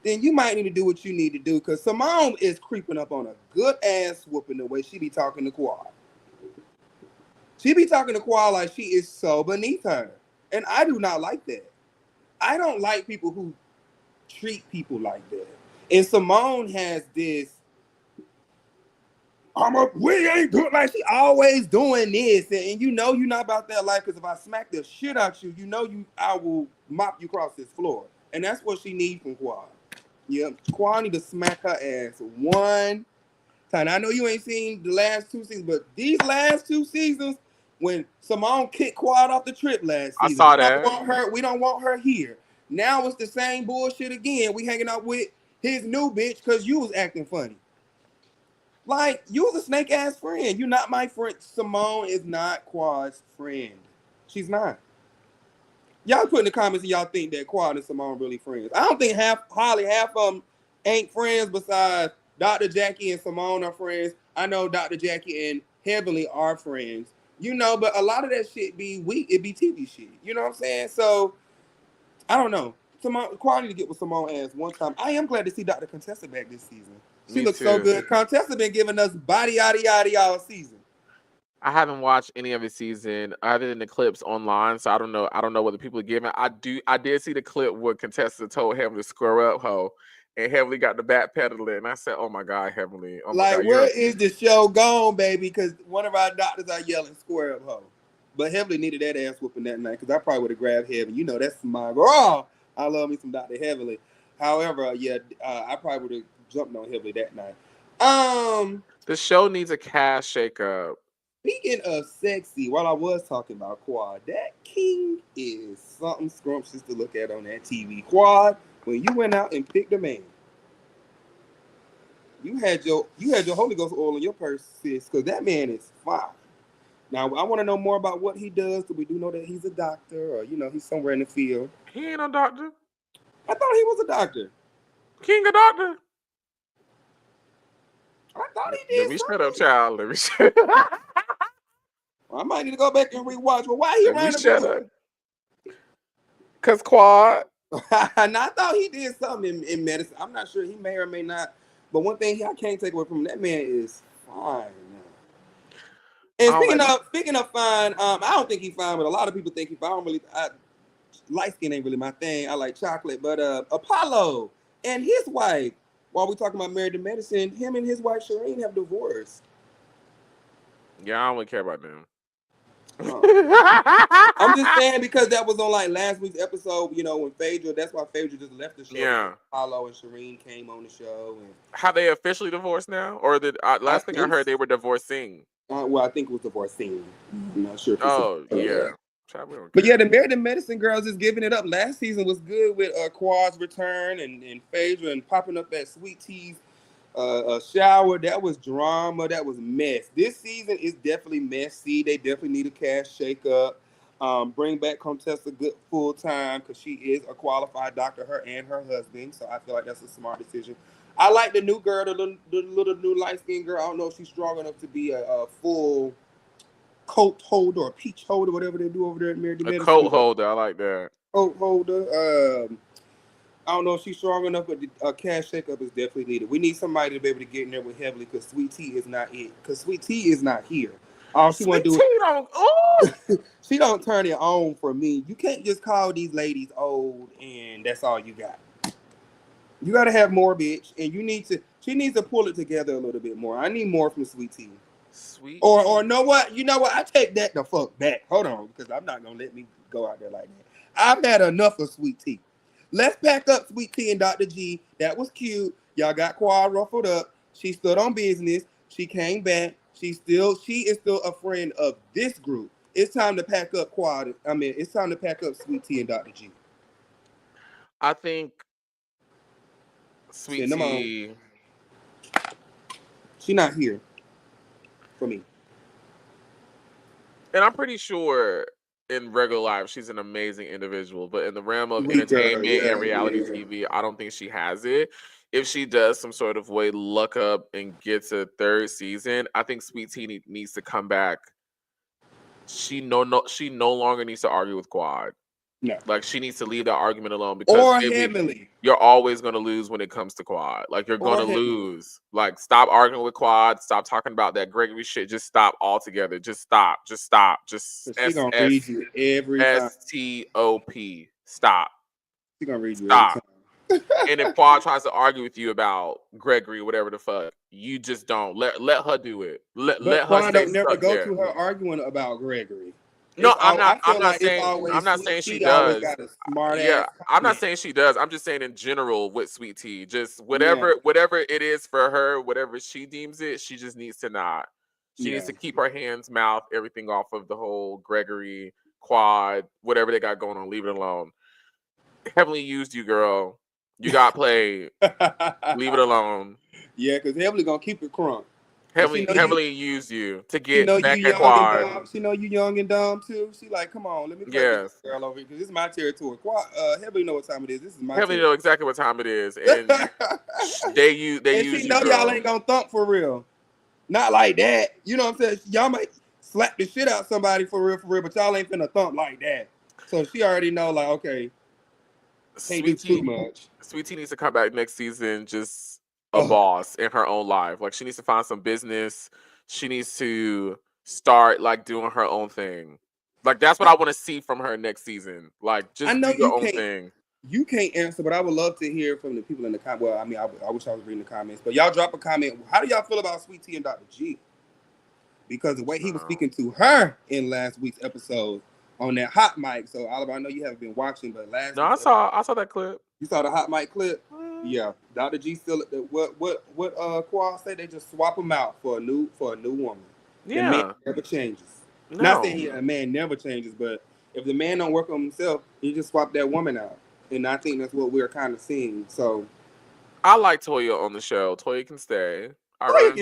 then you might need to do what you need to do. Because Simone is creeping up on a good ass whooping the way she be talking to Quad. She be talking to Quad like she is so beneath her. And I do not like that. I don't like people who treat people like that. And Simone has this, we ain't good, like she always doing this. And you know you're not about that life because if I smack the shit out you, you know I will mop you across this floor. And that's what she needs from Quad. Yeah, Quad need to smack her ass one time. I know you ain't seen the last 2 seasons, but these last 2 seasons, when Simone kicked Quad off the trip last season, I saw that. We don't want her here. Now it's the same bullshit again. We hanging out with his new bitch because you was acting funny. Like, you was a snake ass friend. You're not my friend. Simone is not Quad's friend. She's not. Y'all put in the comments if y'all think that Quad and Simone really friends. I don't think half of them ain't friends besides Dr. Jackie and Simone are friends. I know Dr. Jackie and Heavenly are friends. You know, but a lot of that shit be weak. It be TV shit. You know what I'm saying? So, I don't know. Quad need to get with Simone ass one time. I am glad to see Dr. Contessa back this season. She looks so good. Contessa been giving us body yaddy all season. I haven't watched any of the season other than the clips online, so I don't know whether people are giving. I did see the clip where Contessa told Heavenly to square up, ho, and Heavenly got the back pedaling, and I said, "Oh my God, Heavenly! Oh my God, where is the show gone, baby? Because one of our doctors are yelling square up, ho." But Heavenly needed that ass whooping that night because I probably would have grabbed Heaven. You know, that's my girl. Oh, I love me some Dr. Heavenly. However, I probably would have jumped on Heavenly that night. The show needs a cast shakeup. Speaking of sexy, while I was talking about Quad, that king is something scrumptious to look at on that TV. Quad, when you went out and picked a man, you had your Holy Ghost oil in your purse, sis, because that man is fine. Now, I want to know more about what he does, because we do know that he's a doctor, or, he's somewhere in the field. He ain't no doctor. I thought he was a doctor. King a doctor? I thought he did. Let me shut up, child. Let me shut up. I might need to go back and rewatch. But why he Let me ran shut up. Because Quad And I thought he did something in medicine. I'm not sure. He may or may not. But one thing I can't take away from him, that man is fine. And speaking of fine, I don't think he's fine, but a lot of people think he's fine. Light skin ain't really my thing. I like chocolate. But Apollo and his wife, while we talking about Married to Medicine, him and his wife Shireen have divorced. Yeah, I don't really care about them. I'm just saying because that was on like last week's episode, you know, when Phaedra, that's why Phaedra just left the show. Yeah. Apollo and Shireen came on the show. And have they officially divorced now? Or did last thing I heard they were divorcing? Well, I think it was divorcing. I'm not sure. Oh, yeah. But yeah, the Married to Medicine girls is giving it up. Last season was good with Quad's return and Phaedra and popping up at Sweet Tea's shower. That was drama. That was mess. This season is definitely messy. They definitely need a cash shakeup. Bring back Contessa Good full time because she is a qualified doctor, her and her husband. So I feel like that's a smart decision. I like the new girl, the little new light skinned girl. I don't know if she's strong enough to be a full coat holder or peach holder, whatever they do over there at Married to Medicine. Coat holder, I like that. Coat holder. I don't know if she's strong enough, but a cash shakeup is definitely needed. We need somebody to be able to get in there with Heavily because Sweet Tea is not it. Because Sweet Tea is not here. All she want to do she don't turn it on for me. You can't just call these ladies old and that's all you got. You got to have more, bitch, and she needs to pull it together a little bit more. I need more from Sweet Tea. Or know what? You know what? I take that the fuck back. Hold on, because I'm not gonna let me go out there like that. I've had enough of Sweet Tea. Let's pack up Sweet Tea and Dr. G. That was cute. Y'all got Quad ruffled up. She stood on business. She came back. She is still a friend of this group. It's time to pack up Quad. It's time to pack up Sweet Tea and Dr. G. I think Sweet Tea. She not here for me. And I'm pretty sure in regular life she's an amazing individual, but in the realm of entertainment and reality TV, I don't think she has it. If she does some sort of way luck up and gets a third season, I think Sweet Tea needs to come back. She no longer needs to argue with Quad. No. Like she needs to leave that argument alone because you're always going to lose when it comes to Quad. Like you're going to lose. Like stop arguing with Quad. Stop talking about that Gregory shit. Just stop altogether. Just stop. Just stop. Just she gonna read you every time. STOP. Stop. She gonna read you stop. every time. And if Quad tries to argue with you about Gregory, whatever the fuck, you just don't let her do it. Let her. Quad don't never go to her arguing about Gregory. No, I'm not saying she does. I'm not saying she does. I'm just saying in general with Sweet Tea, just whatever it is for her, whatever she deems it, she just needs to not. She needs to keep her hands, mouth, everything off of the whole Gregory, Quad, whatever they got going on. Leave it alone. Heavily used you, girl. You got played. Leave it alone. Yeah, because Heavily gonna keep it crunk. Heavily used you to get back at Quad. She know you young and dumb too. She like, come on, let me this girl over here because this is my territory. Quad, Heavily know what time it is. This is my Heavily know exactly what time it is, and they use she know y'all ain't gonna thump for real. Not like that. You know what I'm saying? Y'all might slap the shit out somebody for real, but y'all ain't finna thump like that. So she already know, like, okay, can't do too much. Sweet Tea needs to come back next season, just a boss in her own life. Like she needs to find some business. She needs to start like doing her own thing. Like that's what I want to see from her next season. Like just do your own thing. You can't answer, but I would love to hear from the people in the comments. Well, I mean, I wish I was reading the comments, but y'all drop a comment. How do y'all feel about Sweet Tea and Dr. G? Because the way he was speaking to her in last week's episode on that hot mic. So Oliver, I know you haven't been watching, but I saw that clip. You saw the hot mic clip? Yeah. Dr. G still what Quad say? They just swap him out for a new woman. Yeah. The man never changes. No. Not saying a man never changes, but if the man don't work on himself, he just swap that woman out. And I think that's what we're kind of seeing. So I like Toya on the show. Toya can stay. I like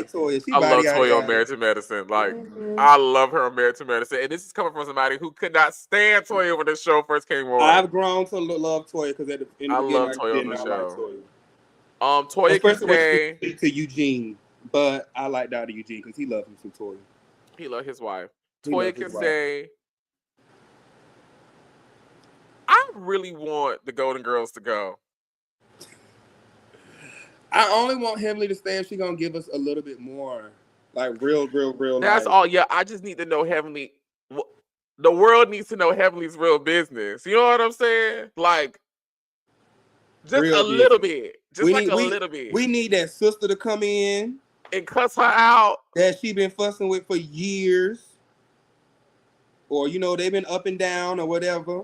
Toya. I love Toya on Married to Medicine. Like I love her on Married to Medicine. And this is coming from somebody who could not stand Toya when the show first came on. I've grown to love Toya because I love Toya on the show. Toya can stay to Eugene, but I like Dr. Eugene because he loves him some Toya. He loves his wife. Toya can stay. I really want the Golden Girls to go. I only want Heavenly to stay if she's gonna give us a little bit more, like real. That's all. Yeah, I just need to know Heavenly. The world needs to know Heavenly's real business. You know what I'm saying? Like, just real a little bit. Just like a little bit. We need that sister to come in and cuss her out that she been fussing with for years, or they've been up and down or whatever.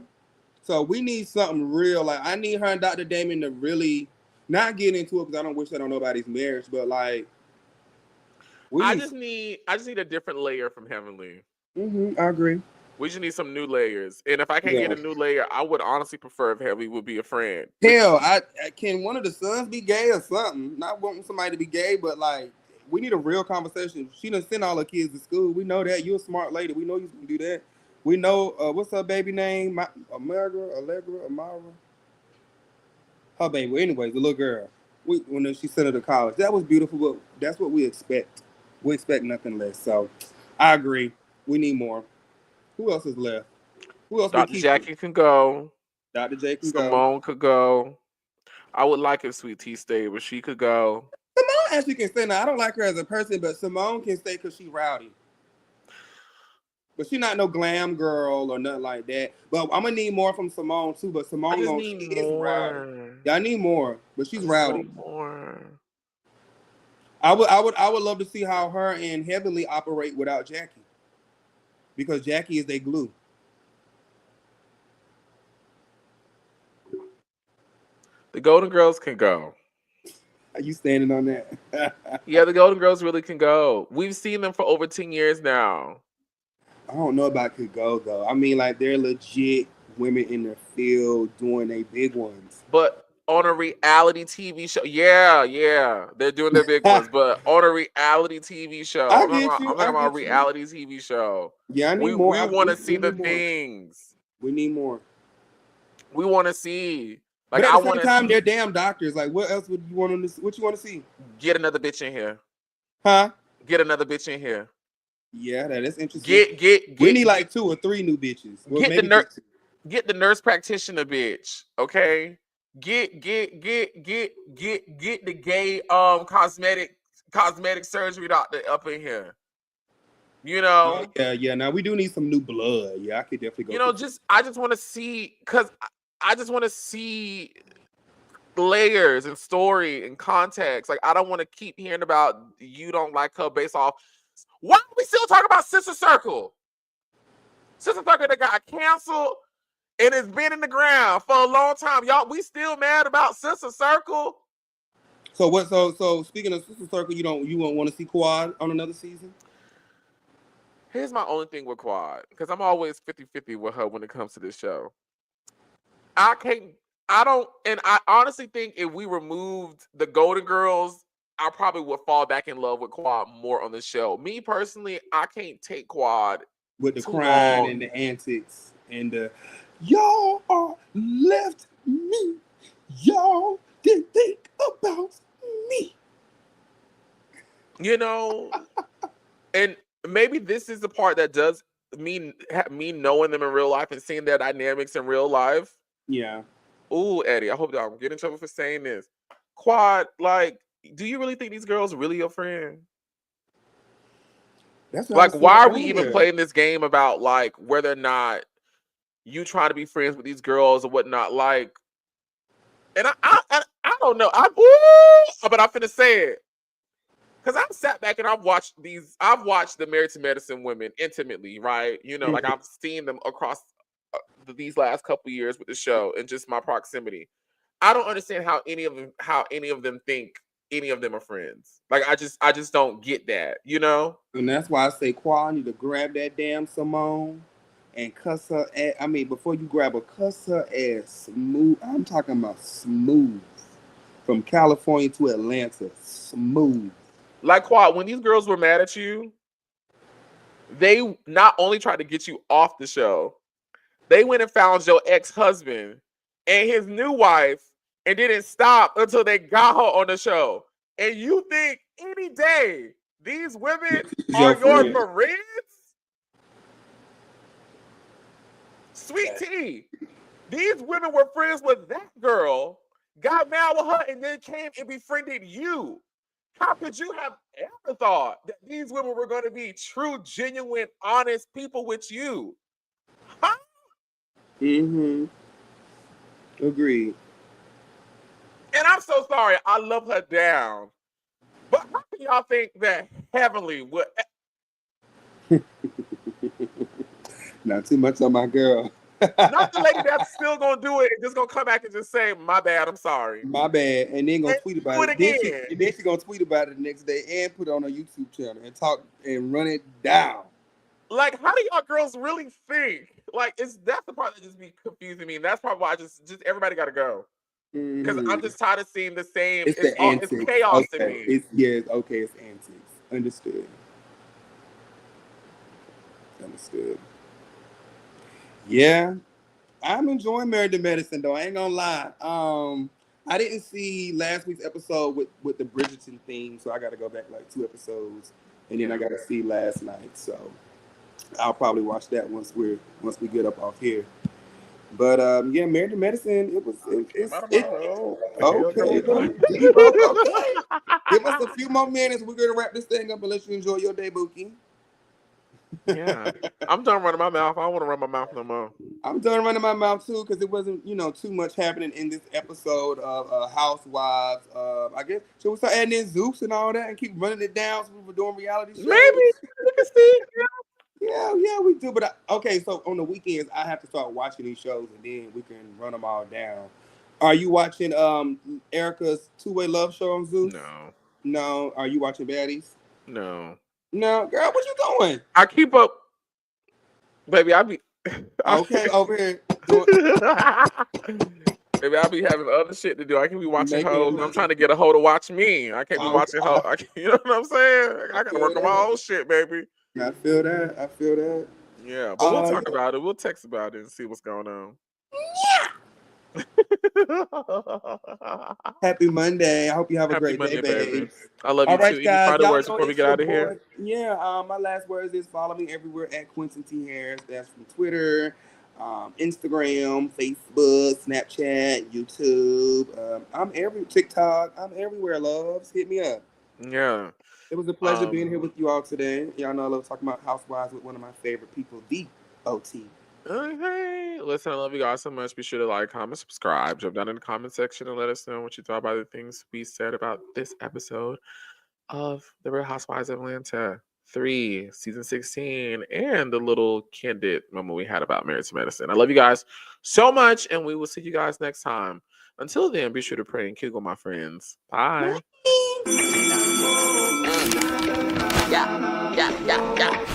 So we need something real. Like, I need her and Dr. Damon to really not get into it, because I don't wish that on nobody's marriage, but like, I just need a different layer from Heavenly. I agree. We just need some new layers. And if I can't get a new layer, I would honestly prefer if Heavenly would be a friend. Hell, I can one of the sons be gay or something? Not wanting somebody to be gay, but like, we need a real conversation. She done send all her kids to school. We know that. You're a smart lady. We know you can do that. We know, what's her baby name? Allegra. Her baby. Anyways, the little girl. When she sent her to college. That was beautiful, but that's what we expect. We expect nothing less. So, I agree. We need more. Who else is left? Who else? Dr. Jackie can go. Dr. J can go. Simone could go. I would like if Sweet Tea stayed, but she could go. Simone actually can stay. Now, I don't like her as a person, but Simone can stay because she rowdy. But she not no glam girl or nothing like that. But I'm gonna need more from Simone too. But Simone is rowdy. Yeah, I need more. But she's rowdy. More. I would love to see how her and Heavenly operate without Jackie. Because Jackie is their glue. The Golden Girls can go. Are you standing on that? Yeah, the Golden Girls really can go. We've seen them for over 10 years now. I don't know about could go, though. I mean, like, they're legit women in their field doing their big ones. But on a reality TV show, yeah, they're doing their big ones. But on a reality TV show, I'm talking about a reality TV show. Yeah, I need more. We want to see the things. We need more. We want to see. Like, but at the same time, they're damn doctors. Like, what else would you want them to? What you want to see? Get another bitch in here. Huh? Get another bitch in here. Yeah, that is interesting. We need like 2 or 3 new bitches. Well, get the nurse practitioner bitch. Okay. Get the gay cosmetic surgery doctor up in here. Yeah. Now we do need some new blood. Yeah, I could definitely go. I just want to see, because I just want to see layers and story and context. Like, I don't want to keep hearing about you don't like her based off. Why are we still talking about Sister Circle? Sister Circle that got canceled and it's been in the ground for a long time. Y'all, we still mad about Sister Circle? So what? So speaking of Sister Circle, you won't want to see Quad on another season? Here's my only thing with Quad, because I'm always 50-50 with her when it comes to this show. I honestly think if we removed the Golden Girls, I probably would fall back in love with Quad more on the show. Me personally, I can't take Quad with the crying and the antics and the y'all are left me. Y'all didn't think about me. And maybe this is the part that does me knowing them in real life and seeing their dynamics in real life. Yeah. Ooh, Eddie, I hope I'm getting in trouble for saying this. Quad, like, do you really think these girls are really your friend? That's like, why are we even playing this game about like whether or not you trying to be friends with these girls or whatnot? Like, and I don't know. But I'm finna say it. Because I've sat back and I've watched the Married to Medicine women intimately, right? Like I've seen them across these last couple years with the show and just my proximity. I don't understand how any of them think any of them are friends. Like, I just don't get that, And that's why I say Quad need to grab that damn Simone and cuss her ass. I mean, before you grab her, cuss her ass smooth. I'm talking about smooth. From California to Atlanta, smooth. Like, Quad, when these girls were mad at you, they not only tried to get you off the show, they went and found your ex-husband and his new wife and didn't stop until they got her on the show. And you think any day these women are your friends? Sweet Tea. These women were friends with that girl, got mad with her, and then came and befriended you. How could you have ever thought that these women were going to be true, genuine, honest people with you? Huh? Mm-hmm. Agreed. And I'm so sorry. I love her down. But how can y'all think that Heavenly would... Not too much on my girl. Not the lady that's still gonna do it and just gonna come back and just say, my bad, I'm sorry. My bad. And then gonna tweet about it. Again. Then she gonna tweet about it the next day and put it on her YouTube channel and talk and run it down. Like, how do y'all girls really think? Like, that's the part that just be confusing me. And that's probably why I just everybody gotta go. Because I'm just tired of seeing the same. It's chaos to me. It's antics. Understood. Yeah, I'm enjoying Married to Medicine though. I ain't gonna lie. I didn't see last week's episode with the Bridgerton theme, so I got to go back like 2 episodes, and then I got to see last night. So I'll probably watch that once we get up off here. But yeah, Married to Medicine. It's okay. Give us a few more minutes. We're gonna wrap this thing up and let you enjoy your day, Bookie. Yeah, I'm done running my mouth. I don't want to run my mouth no more. I'm done running my mouth too because it wasn't, too much happening in this episode of Housewives. I guess should we start adding in Zeus and all that and keep running it down so we were doing reality shows? Maybe we can see. Yeah, we do. But okay, so on the weekends I have to start watching these shows and then we can run them all down. Are you watching Erica's two-way love show on Zeus? No. Are you watching Baddies? No, girl, what you doing? I keep up, baby. I be okay over here. Maybe I'll be having other shit to do. I can be watching hoes. I'm trying to get a hoe to watch me. I can't be watching hoes. You know what I'm saying? I gotta work on my own shit, baby. I feel that. Yeah, but we'll talk about it. We'll text about it and see what's going on. Yeah. Happy Monday. I hope you have a great day, baby. I love you too. Any final words before we get out of here? Yeah, my last words is follow me everywhere at Quentin T. Harris. That's from Twitter, Instagram, Facebook, Snapchat, YouTube. I'm TikTok. I'm everywhere, loves. Hit me up. Yeah. It was a pleasure being here with you all today. Y'all know I love talking about Housewives with one of my favorite people, the OT. Okay. Listen, I love you guys so much. Be sure to like, comment, subscribe. Jump down in the comment section and let us know what you thought about the things we said about this episode of The Real Housewives of Atlanta 3, Season 16, and the little candid moment we had about Married to Medicine. I love you guys so much, and we will see you guys next time. Until then, be sure to pray and giggle, my friends. Bye. Yeah.